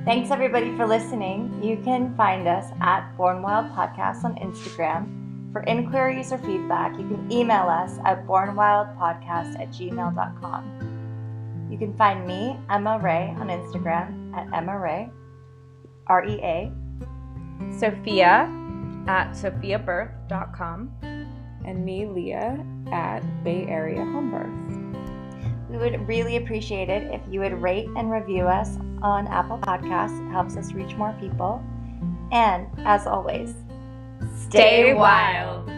Thanks everybody for listening. You can find us at Born Wild Podcast on Instagram. For inquiries or feedback, you can email us at bornwildpodcast@gmail.com. You can find me, Emma Ray, on Instagram at Emma Ray, REA. Sophia at sophiabirth.com. And me, Leah, at Bay Area Homebirth. We would really appreciate it if you would rate and review us on Apple Podcasts. It helps us reach more people. And as always, Stay wild.